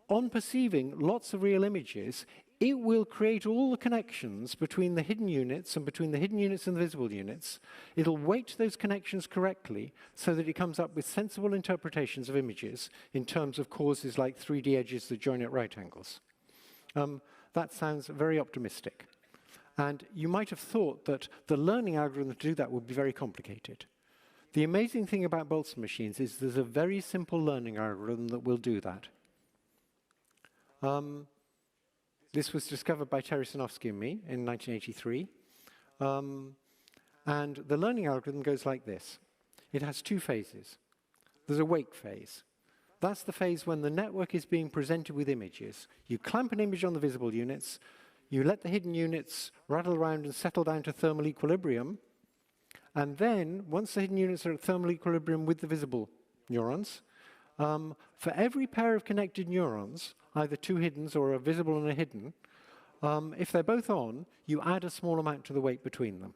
on perceiving lots of real images, it will create all the connections between the hidden units and between the hidden units and the visible units. It'll weight those connections correctly so that it comes up with sensible interpretations of images in terms of causes like 3D edges that join at right angles. That sounds very optimistic. And you might have thought that the learning algorithm to do that would be very complicated. The amazing thing about Boltzmann machines is there's a very simple learning algorithm that will do that. This was discovered by Terry Sinofsky and me in 1983. And the learning algorithm goes like this. It has two phases. There's a wake phase. That's the phase when the network is being presented with images. You clamp an image on the visible units, you let the hidden units rattle around and settle down to thermal equilibrium, and then, once the hidden units are at thermal equilibrium with the visible neurons, for every pair of connected neurons, either two hiddens or a visible and a hidden, if they're both on, you add a small amount to the weight between them.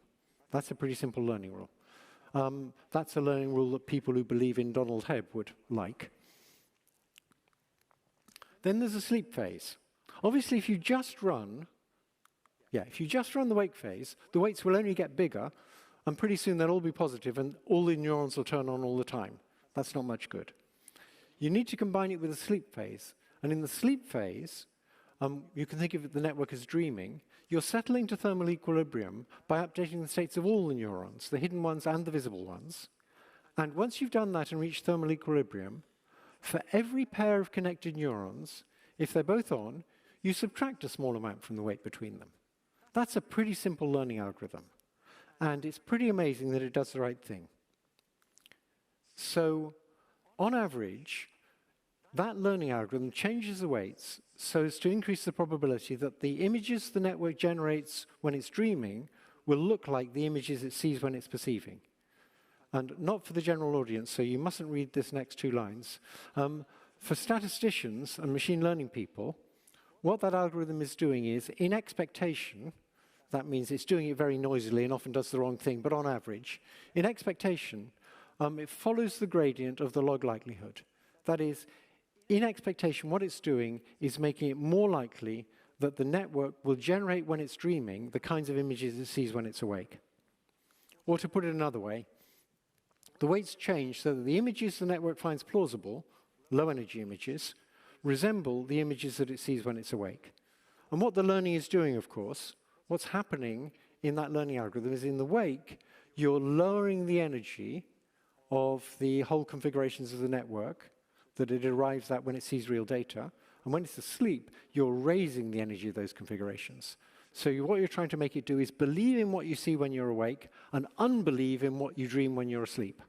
That's a pretty simple learning rule. That's a learning rule that people who believe in Donald Hebb would like. Then there's a sleep phase. Obviously, if you just run the wake phase, the weights will only get bigger, and pretty soon they'll all be positive, and all the neurons will turn on all the time. That's not much good. You need to combine it with a sleep phase. And in the sleep phase, you can think of the network as dreaming. You're settling to thermal equilibrium by updating the states of all the neurons, the hidden ones and the visible ones. And once you've done that and reached thermal equilibrium, for every pair of connected neurons, if they're both on, you subtract a small amount from the weight between them. That's a pretty simple learning algorithm. And it's pretty amazing that it does the right thing. So, on average, that learning algorithm changes the weights so as to increase the probability that the images the network generates when it's dreaming will look like the images it sees when it's perceiving. And not for the general audience, so you mustn't read this next two lines. For statisticians and machine learning people, what that algorithm is doing is, in expectation, that means it's doing it very noisily and often does the wrong thing, but on average, in expectation, it follows the gradient of the log likelihood. That is, in expectation, what it's doing is making it more likely that the network will generate when it's dreaming the kinds of images it sees when it's awake. Or to put it another way, the weights change so that the images the network finds plausible, low-energy images, resemble the images that it sees when it's awake. And what the learning is doing, of course, what's happening in that learning algorithm is in the wake, you're lowering the energy of the whole configurations of the network that it arrives at when it sees real data. And when it's asleep, you're raising the energy of those configurations. So what you're trying to make it do is believe in what you see when you're awake and unbelieve in what you dream when you're asleep.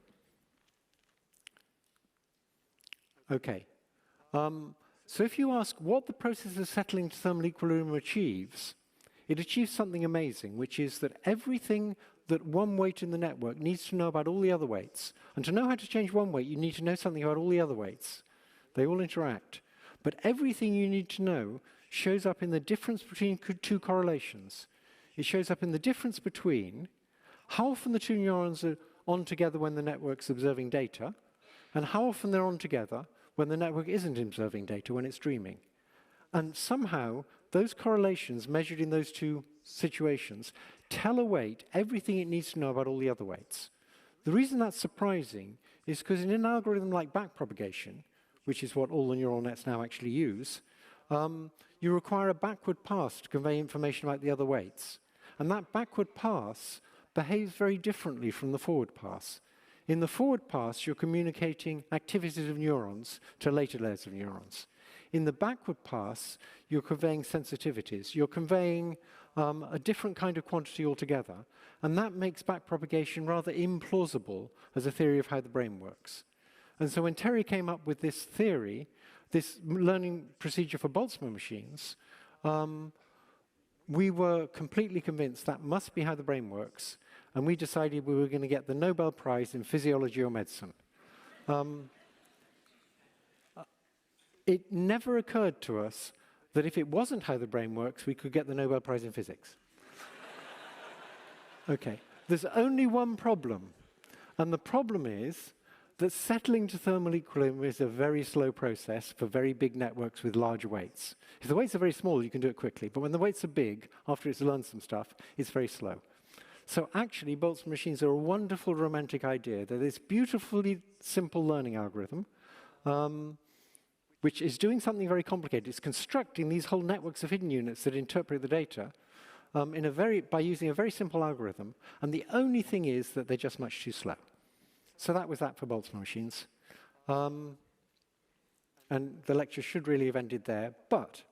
Okay. So if you ask what the process of settling to thermal equilibrium achieves, it achieves something amazing, which is that everything that one weight in the network needs to know about all the other weights. And to know how to change one weight, you need to know something about all the other weights. They all interact. But everything you need to know shows up in the difference between two correlations. It shows up in the difference between how often the two neurons are on together when the network's observing data, and how often they're on together when the network isn't observing data, when it's dreaming. And somehow, those correlations measured in those two situations tell a weight everything it needs to know about all the other weights. The reason that's surprising is because in an algorithm like backpropagation, which is what all the neural nets now actually use, you require a backward pass to convey information about the other weights. And that backward pass behaves very differently from the forward pass. In the forward pass, you're communicating activities of neurons to later layers of neurons. In the backward pass, you're conveying sensitivities. You're conveying a different kind of quantity altogether. And that makes backpropagation rather implausible as a theory of how the brain works. And so when Terry came up with this theory, this learning procedure for Boltzmann machines, we were completely convinced that must be how the brain works. And we decided we were going to get the Nobel Prize in physiology or medicine. It never occurred to us that if it wasn't how the brain works, we could get the Nobel Prize in physics. Okay, there's only one problem. And the problem is that settling to thermal equilibrium is a very slow process for very big networks with large weights. If the weights are very small, you can do it quickly. But when the weights are big, after it's learned some stuff, it's very slow. So actually, Boltzmann machines are a wonderful romantic idea. They're this beautifully simple learning algorithm, which is doing something very complicated. It's constructing these whole networks of hidden units that interpret the data by using a very simple algorithm. And the only thing is that they're just much too slow. So that was that for Boltzmann machines. And the lecture should really have ended there. But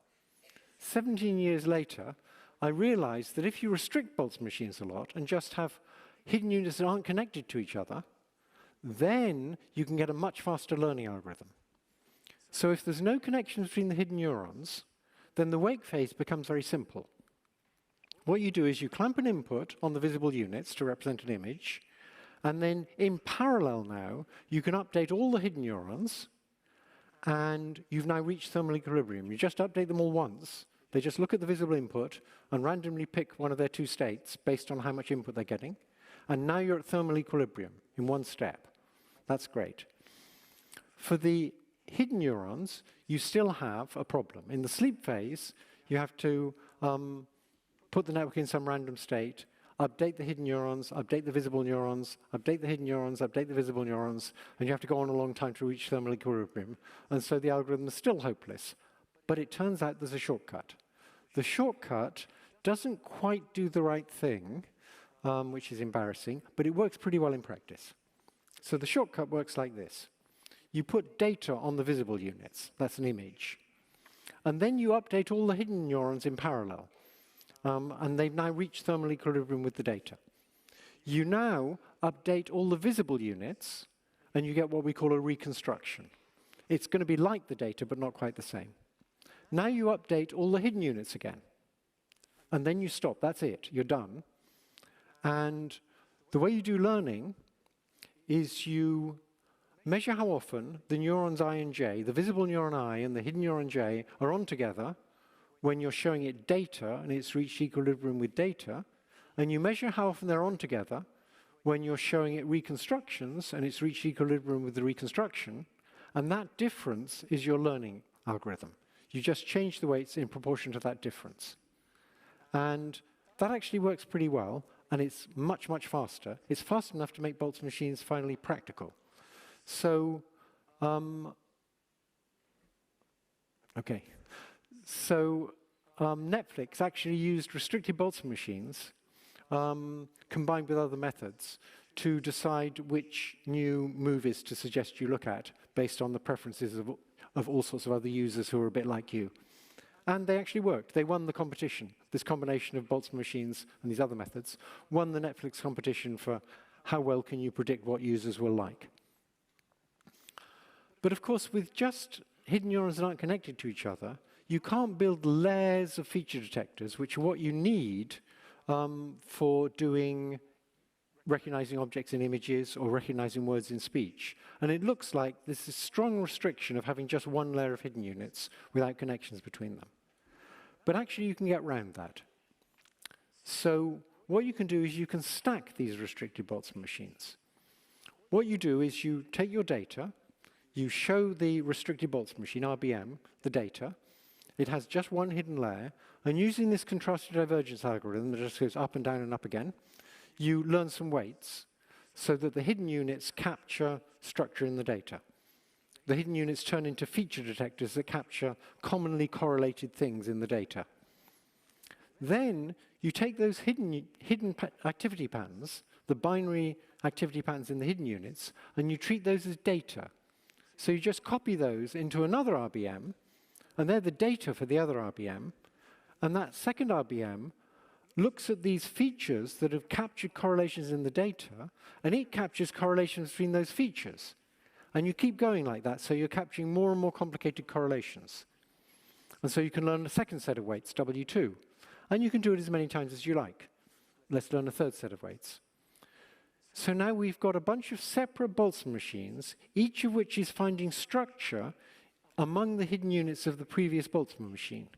17 years later, I realized that if you restrict Boltzmann machines a lot and just have hidden units that aren't connected to each other, then you can get a much faster learning algorithm. So if there's no connection between the hidden neurons, then the wake phase becomes very simple. What you do is you clamp an input on the visible units to represent an image, and then in parallel now, you can update all the hidden neurons, and you've now reached thermal equilibrium. You just update them all once. They just look at the visible input and randomly pick one of their two states based on how much input they're getting. And now you're at thermal equilibrium in one step. That's great. For the hidden neurons, you still have a problem. In the sleep phase, you have to put the network in some random state, update the hidden neurons, update the visible neurons, update the hidden neurons, update the visible neurons, and you have to go on a long time to reach thermal equilibrium. And so the algorithm is still hopeless. But it turns out there's a shortcut. The shortcut doesn't quite do the right thing, which is embarrassing, but it works pretty well in practice. So the shortcut works like this. You put data on the visible units. That's an image. And then you update all the hidden neurons in parallel. And they've now reached thermal equilibrium with the data. You now update all the visible units, and you get what we call a reconstruction. It's going to be like the data, but not quite the same. Now you update all the hidden units again. And then you stop. That's it. You're done. And the way you do learning is you measure how often the neurons I and J, the visible neuron I and the hidden neuron J, are on together when you're showing it data and it's reached equilibrium with data. And you measure how often they're on together when you're showing it reconstructions and it's reached equilibrium with the reconstruction. And that difference is your learning algorithm. You just change the weights in proportion to that difference. And that actually works pretty well, and it's much, much faster. It's fast enough to make Boltzmann machines finally practical. So, Netflix actually used restricted Boltzmann machines combined with other methods to decide which new movies to suggest you look at based on the preferences of all sorts of other users who are a bit like you. And they actually worked. They won the competition. This combination of Boltzmann machines and these other methods won the Netflix competition for how well can you predict what users will like. But of course, with just hidden neurons that aren't connected to each other, you can't build layers of feature detectors, which are what you need for doing recognizing objects in images or recognizing words in speech. And it looks like there's a strong restriction of having just one layer of hidden units without connections between them. But actually, you can get around that. So what you can do is you can stack these restricted Boltzmann machines. What you do is you take your data, you show the restricted Boltzmann machine, RBM, the data. It has just one hidden layer, and using this contrastive divergence algorithm that just goes up and down and up again, you learn some weights so that the hidden units capture structure in the data. The hidden units turn into feature detectors that capture commonly correlated things in the data. Then you take those hidden activity patterns, the binary activity patterns in the hidden units, and you treat those as data. So you just copy those into another RBM, and they're the data for the other RBM, and that second RBM looks at these features that have captured correlations in the data, and it captures correlations between those features. And you keep going like that, so you're capturing more and more complicated correlations. And so you can learn a second set of weights, W2. And you can do it as many times as you like. Let's learn a third set of weights. So now we've got a bunch of separate Boltzmann machines, each of which is finding structure among the hidden units of the previous Boltzmann machine.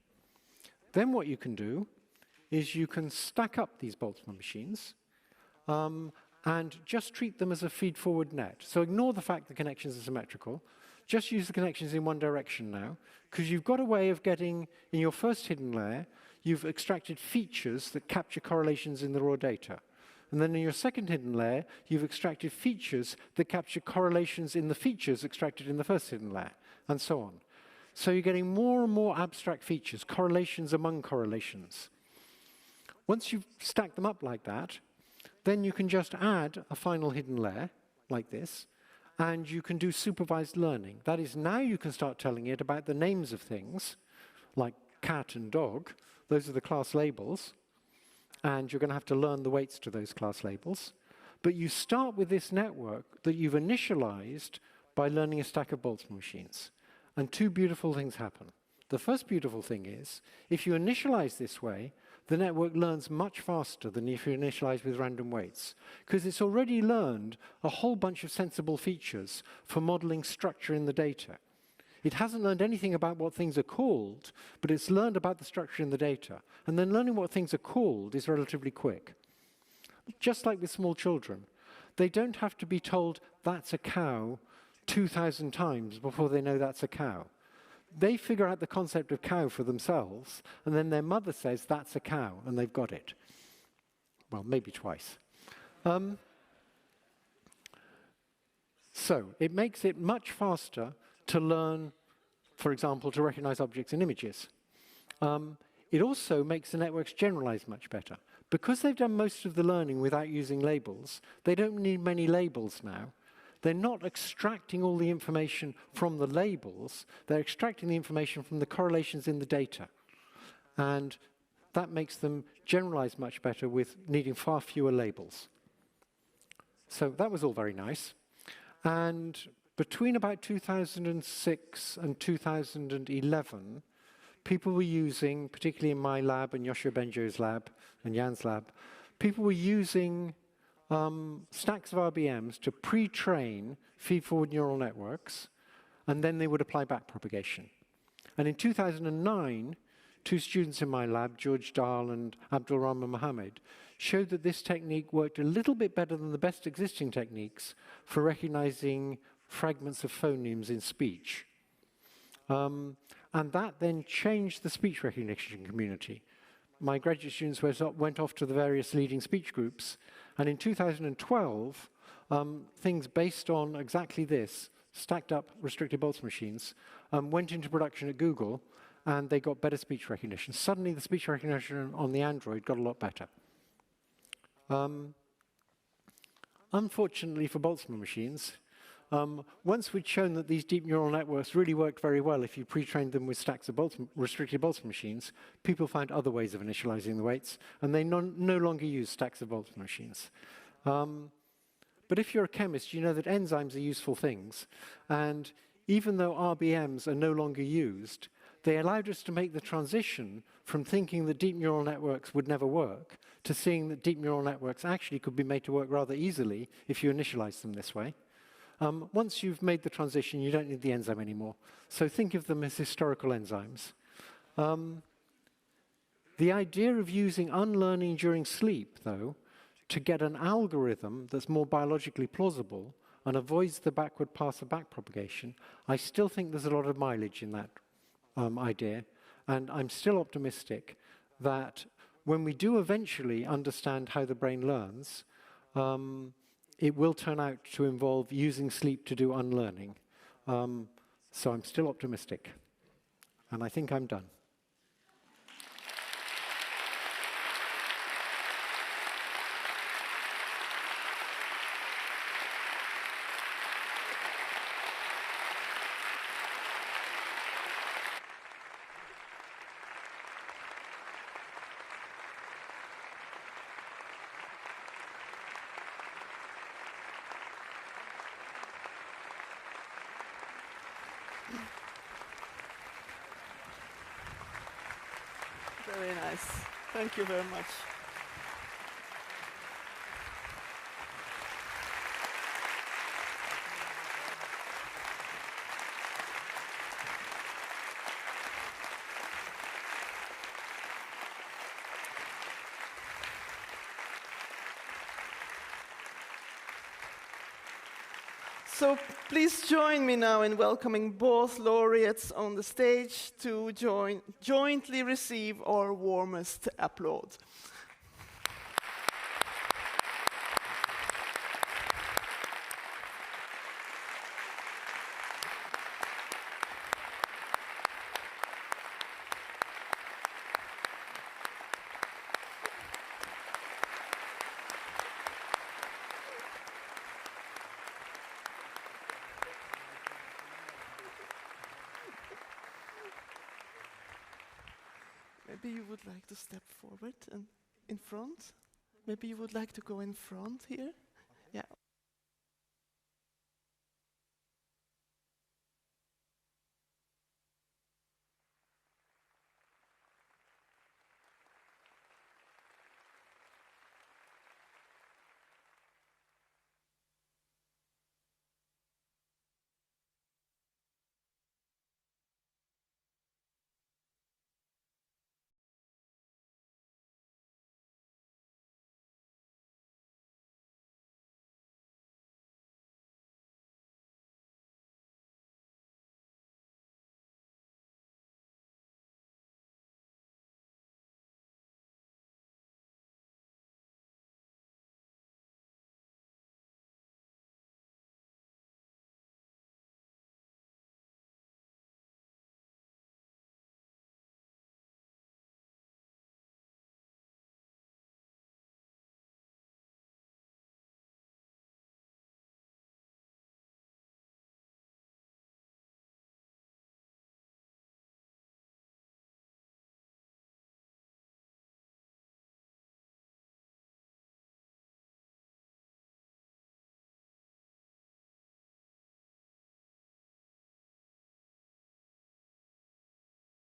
Then what you can do is you can stack up these Boltzmann machines and just treat them as a feed-forward net. So ignore the fact the connections are symmetrical. Just use the connections in one direction now, because you've got a way of getting, in your first hidden layer, you've extracted features that capture correlations in the raw data. And then in your second hidden layer, you've extracted features that capture correlations in the features extracted in the first hidden layer, and so on. So you're getting more and more abstract features, correlations among correlations. Once you've stacked them up like that, then you can just add a final hidden layer, like this, and you can do supervised learning. That is, now you can start telling it about the names of things, like cat and dog. Those are the class labels, and you're going to have to learn the weights to those class labels. But you start with this network that you've initialized by learning a stack of Boltzmann machines. And two beautiful things happen. The first beautiful thing is, if you initialize this way, the network learns much faster than if you initialize with random weights, because it's already learned a whole bunch of sensible features for modeling structure in the data. It hasn't learned anything about what things are called, but it's learned about the structure in the data. And then learning what things are called is relatively quick. Just like with small children, they don't have to be told, that's a cow, 2,000 times before they know that's a cow. They figure out the concept of cow for themselves, and then their mother says, that's a cow, and they've got it. Well, maybe twice. So it makes it much faster to learn, for example, to recognize objects in images. It also makes the networks generalize much better. Because they've done most of the learning without using labels, they don't need many labels now. They're not extracting all the information from the labels, they're extracting the information from the correlations in the data. And that makes them generalize much better with needing far fewer labels. So that was all very nice. And between about 2006 and 2011, people were using, particularly in my lab and Yoshua Benjo's lab and Jan's lab, people were using stacks of RBMs to pre-train feed-forward neural networks, and then they would apply backpropagation. And in 2009, two students in my lab, George Dahl and Abdul Rahman Mohammed, showed that this technique worked a little bit better than the best existing techniques for recognizing fragments of phonemes in speech. And that then changed the speech recognition community. My graduate students went off to the various leading speech groups, and in 2012, things based on exactly this, stacked up restricted Boltzmann machines, went into production at Google, and they got better speech recognition. Suddenly, the speech recognition on the Android got a lot better. Unfortunately for Boltzmann machines, once we'd shown that these deep neural networks really worked very well if you pre-trained them with stacks of restricted Boltzmann machines, people found other ways of initializing the weights, and they no longer use stacks of Boltzmann machines. But if you're a chemist, you know that enzymes are useful things. And even though RBMs are no longer used, they allowed us to make the transition from thinking that deep neural networks would never work to seeing that deep neural networks actually could be made to work rather easily if you initialize them this way. Once you've made the transition, you don't need the enzyme anymore. So think of them as historical enzymes. The idea of using unlearning during sleep, though, to get an algorithm that's more biologically plausible and avoids the backward path of backpropagation, I still think there's a lot of mileage in that idea. And I'm still optimistic that when we do eventually understand how the brain learns, it will turn out to involve using sleep to do unlearning. So I'm still optimistic. And I think I'm done. Very nice. Thank you very much. So please join me now in welcoming both laureates on the stage to jointly receive our warmest applause. Maybe you would like to step forward and in front. Maybe you would like to go in front here.